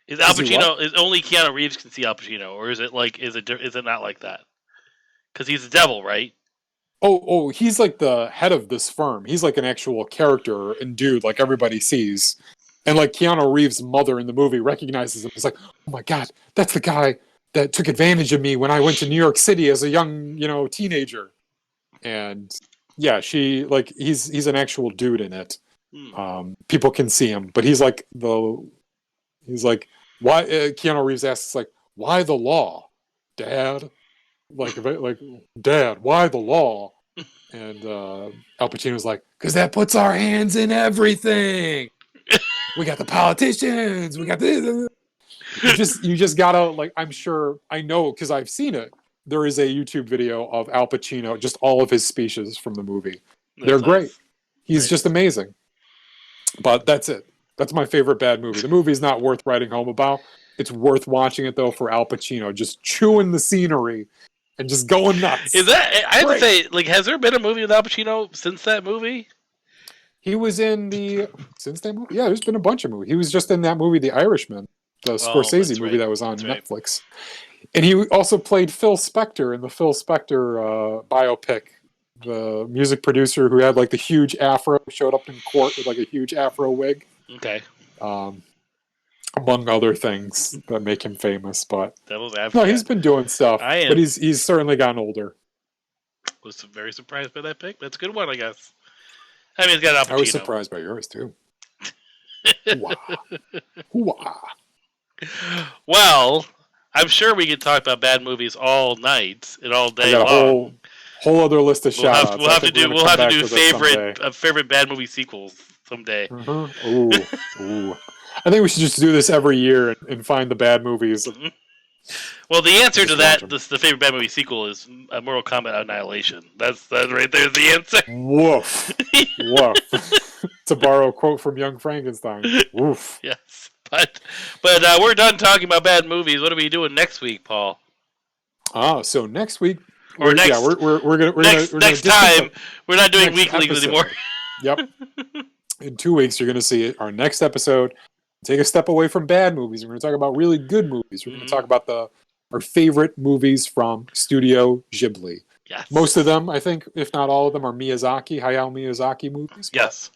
Is Al Pacino? Is only Keanu Reeves can see Al Pacino, or is it like? Is it not like that? Because he's the devil, right? Oh, he's like the head of this firm. He's like an actual character and dude, like everybody sees. And like Keanu Reeves' mother in the movie recognizes him. He's like, oh my god, that's the guy that took advantage of me when I went to New York City as a young, teenager. And yeah, he's an actual dude in it. People can see him, but he's like why? Keanu Reeves asks, like, why the law, Dad? Like, Dad, why the law? And Al Pacino's like, because that puts our hands in everything. We got the politicians. We got this. You just gotta, like, I know because I've seen it. There is a YouTube video of Al Pacino, just all of his speeches from the movie. They're great. He's just amazing. But that's it. That's my favorite bad movie. The movie's not worth writing home about. It's worth watching it, though, for Al Pacino, just chewing the scenery and just going nuts. Is that? I have to say, like, has there been a movie with Al Pacino since that movie? He was in since that movie. Yeah, there's been a bunch of movies. He was just in that movie, The Irishman, the Scorsese movie that was on Netflix. Right. And he also played Phil Spector in the Phil Spector biopic. The music producer who had like the huge afro, showed up in court with like a huge afro wig. Okay. Among other things that make him famous, but no, he's been doing stuff. But he's certainly gotten older. Was very surprised by that pick. That's a good one, I guess. I mean, it's got Al Pacino. I was surprised by yours too. Hoo-wah. Well, I'm sure we could talk about bad movies all night and all day long. A whole other list of shout-outs. We'll have to do favorite bad movie sequels someday. Mm-hmm. Ooh. I think we should just do this every year and find the bad movies. Mm-hmm. Well, the answer to that, the favorite bad movie sequel, is Mortal Kombat Annihilation. That's right there's the answer. Woof. Woof. To borrow a quote from Young Frankenstein. Woof. Yes. But we're done talking about bad movies. What are we doing next week, Paul? So next week, we're next time. We're not doing weeklies anymore. Yep. In 2 weeks, you're going to see our next episode. Take a step away from bad movies. We're going to talk about really good movies. We're going to talk about our favorite movies from Studio Ghibli. Yes. Most of them, I think, if not all of them, are Hayao Miyazaki movies. Yes.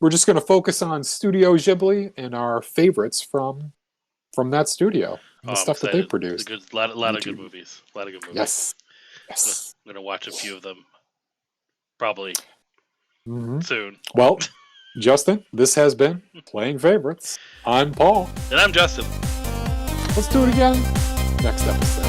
We're just going to focus on Studio Ghibli and our favorites from that studio and the stuff that they produced. A lot of good movies. A lot of good movies. Yes. I'm going to watch a few of them probably soon. Well, Justin, this has been Playing Favorites. I'm Paul. And I'm Justin. Let's do it again next episode.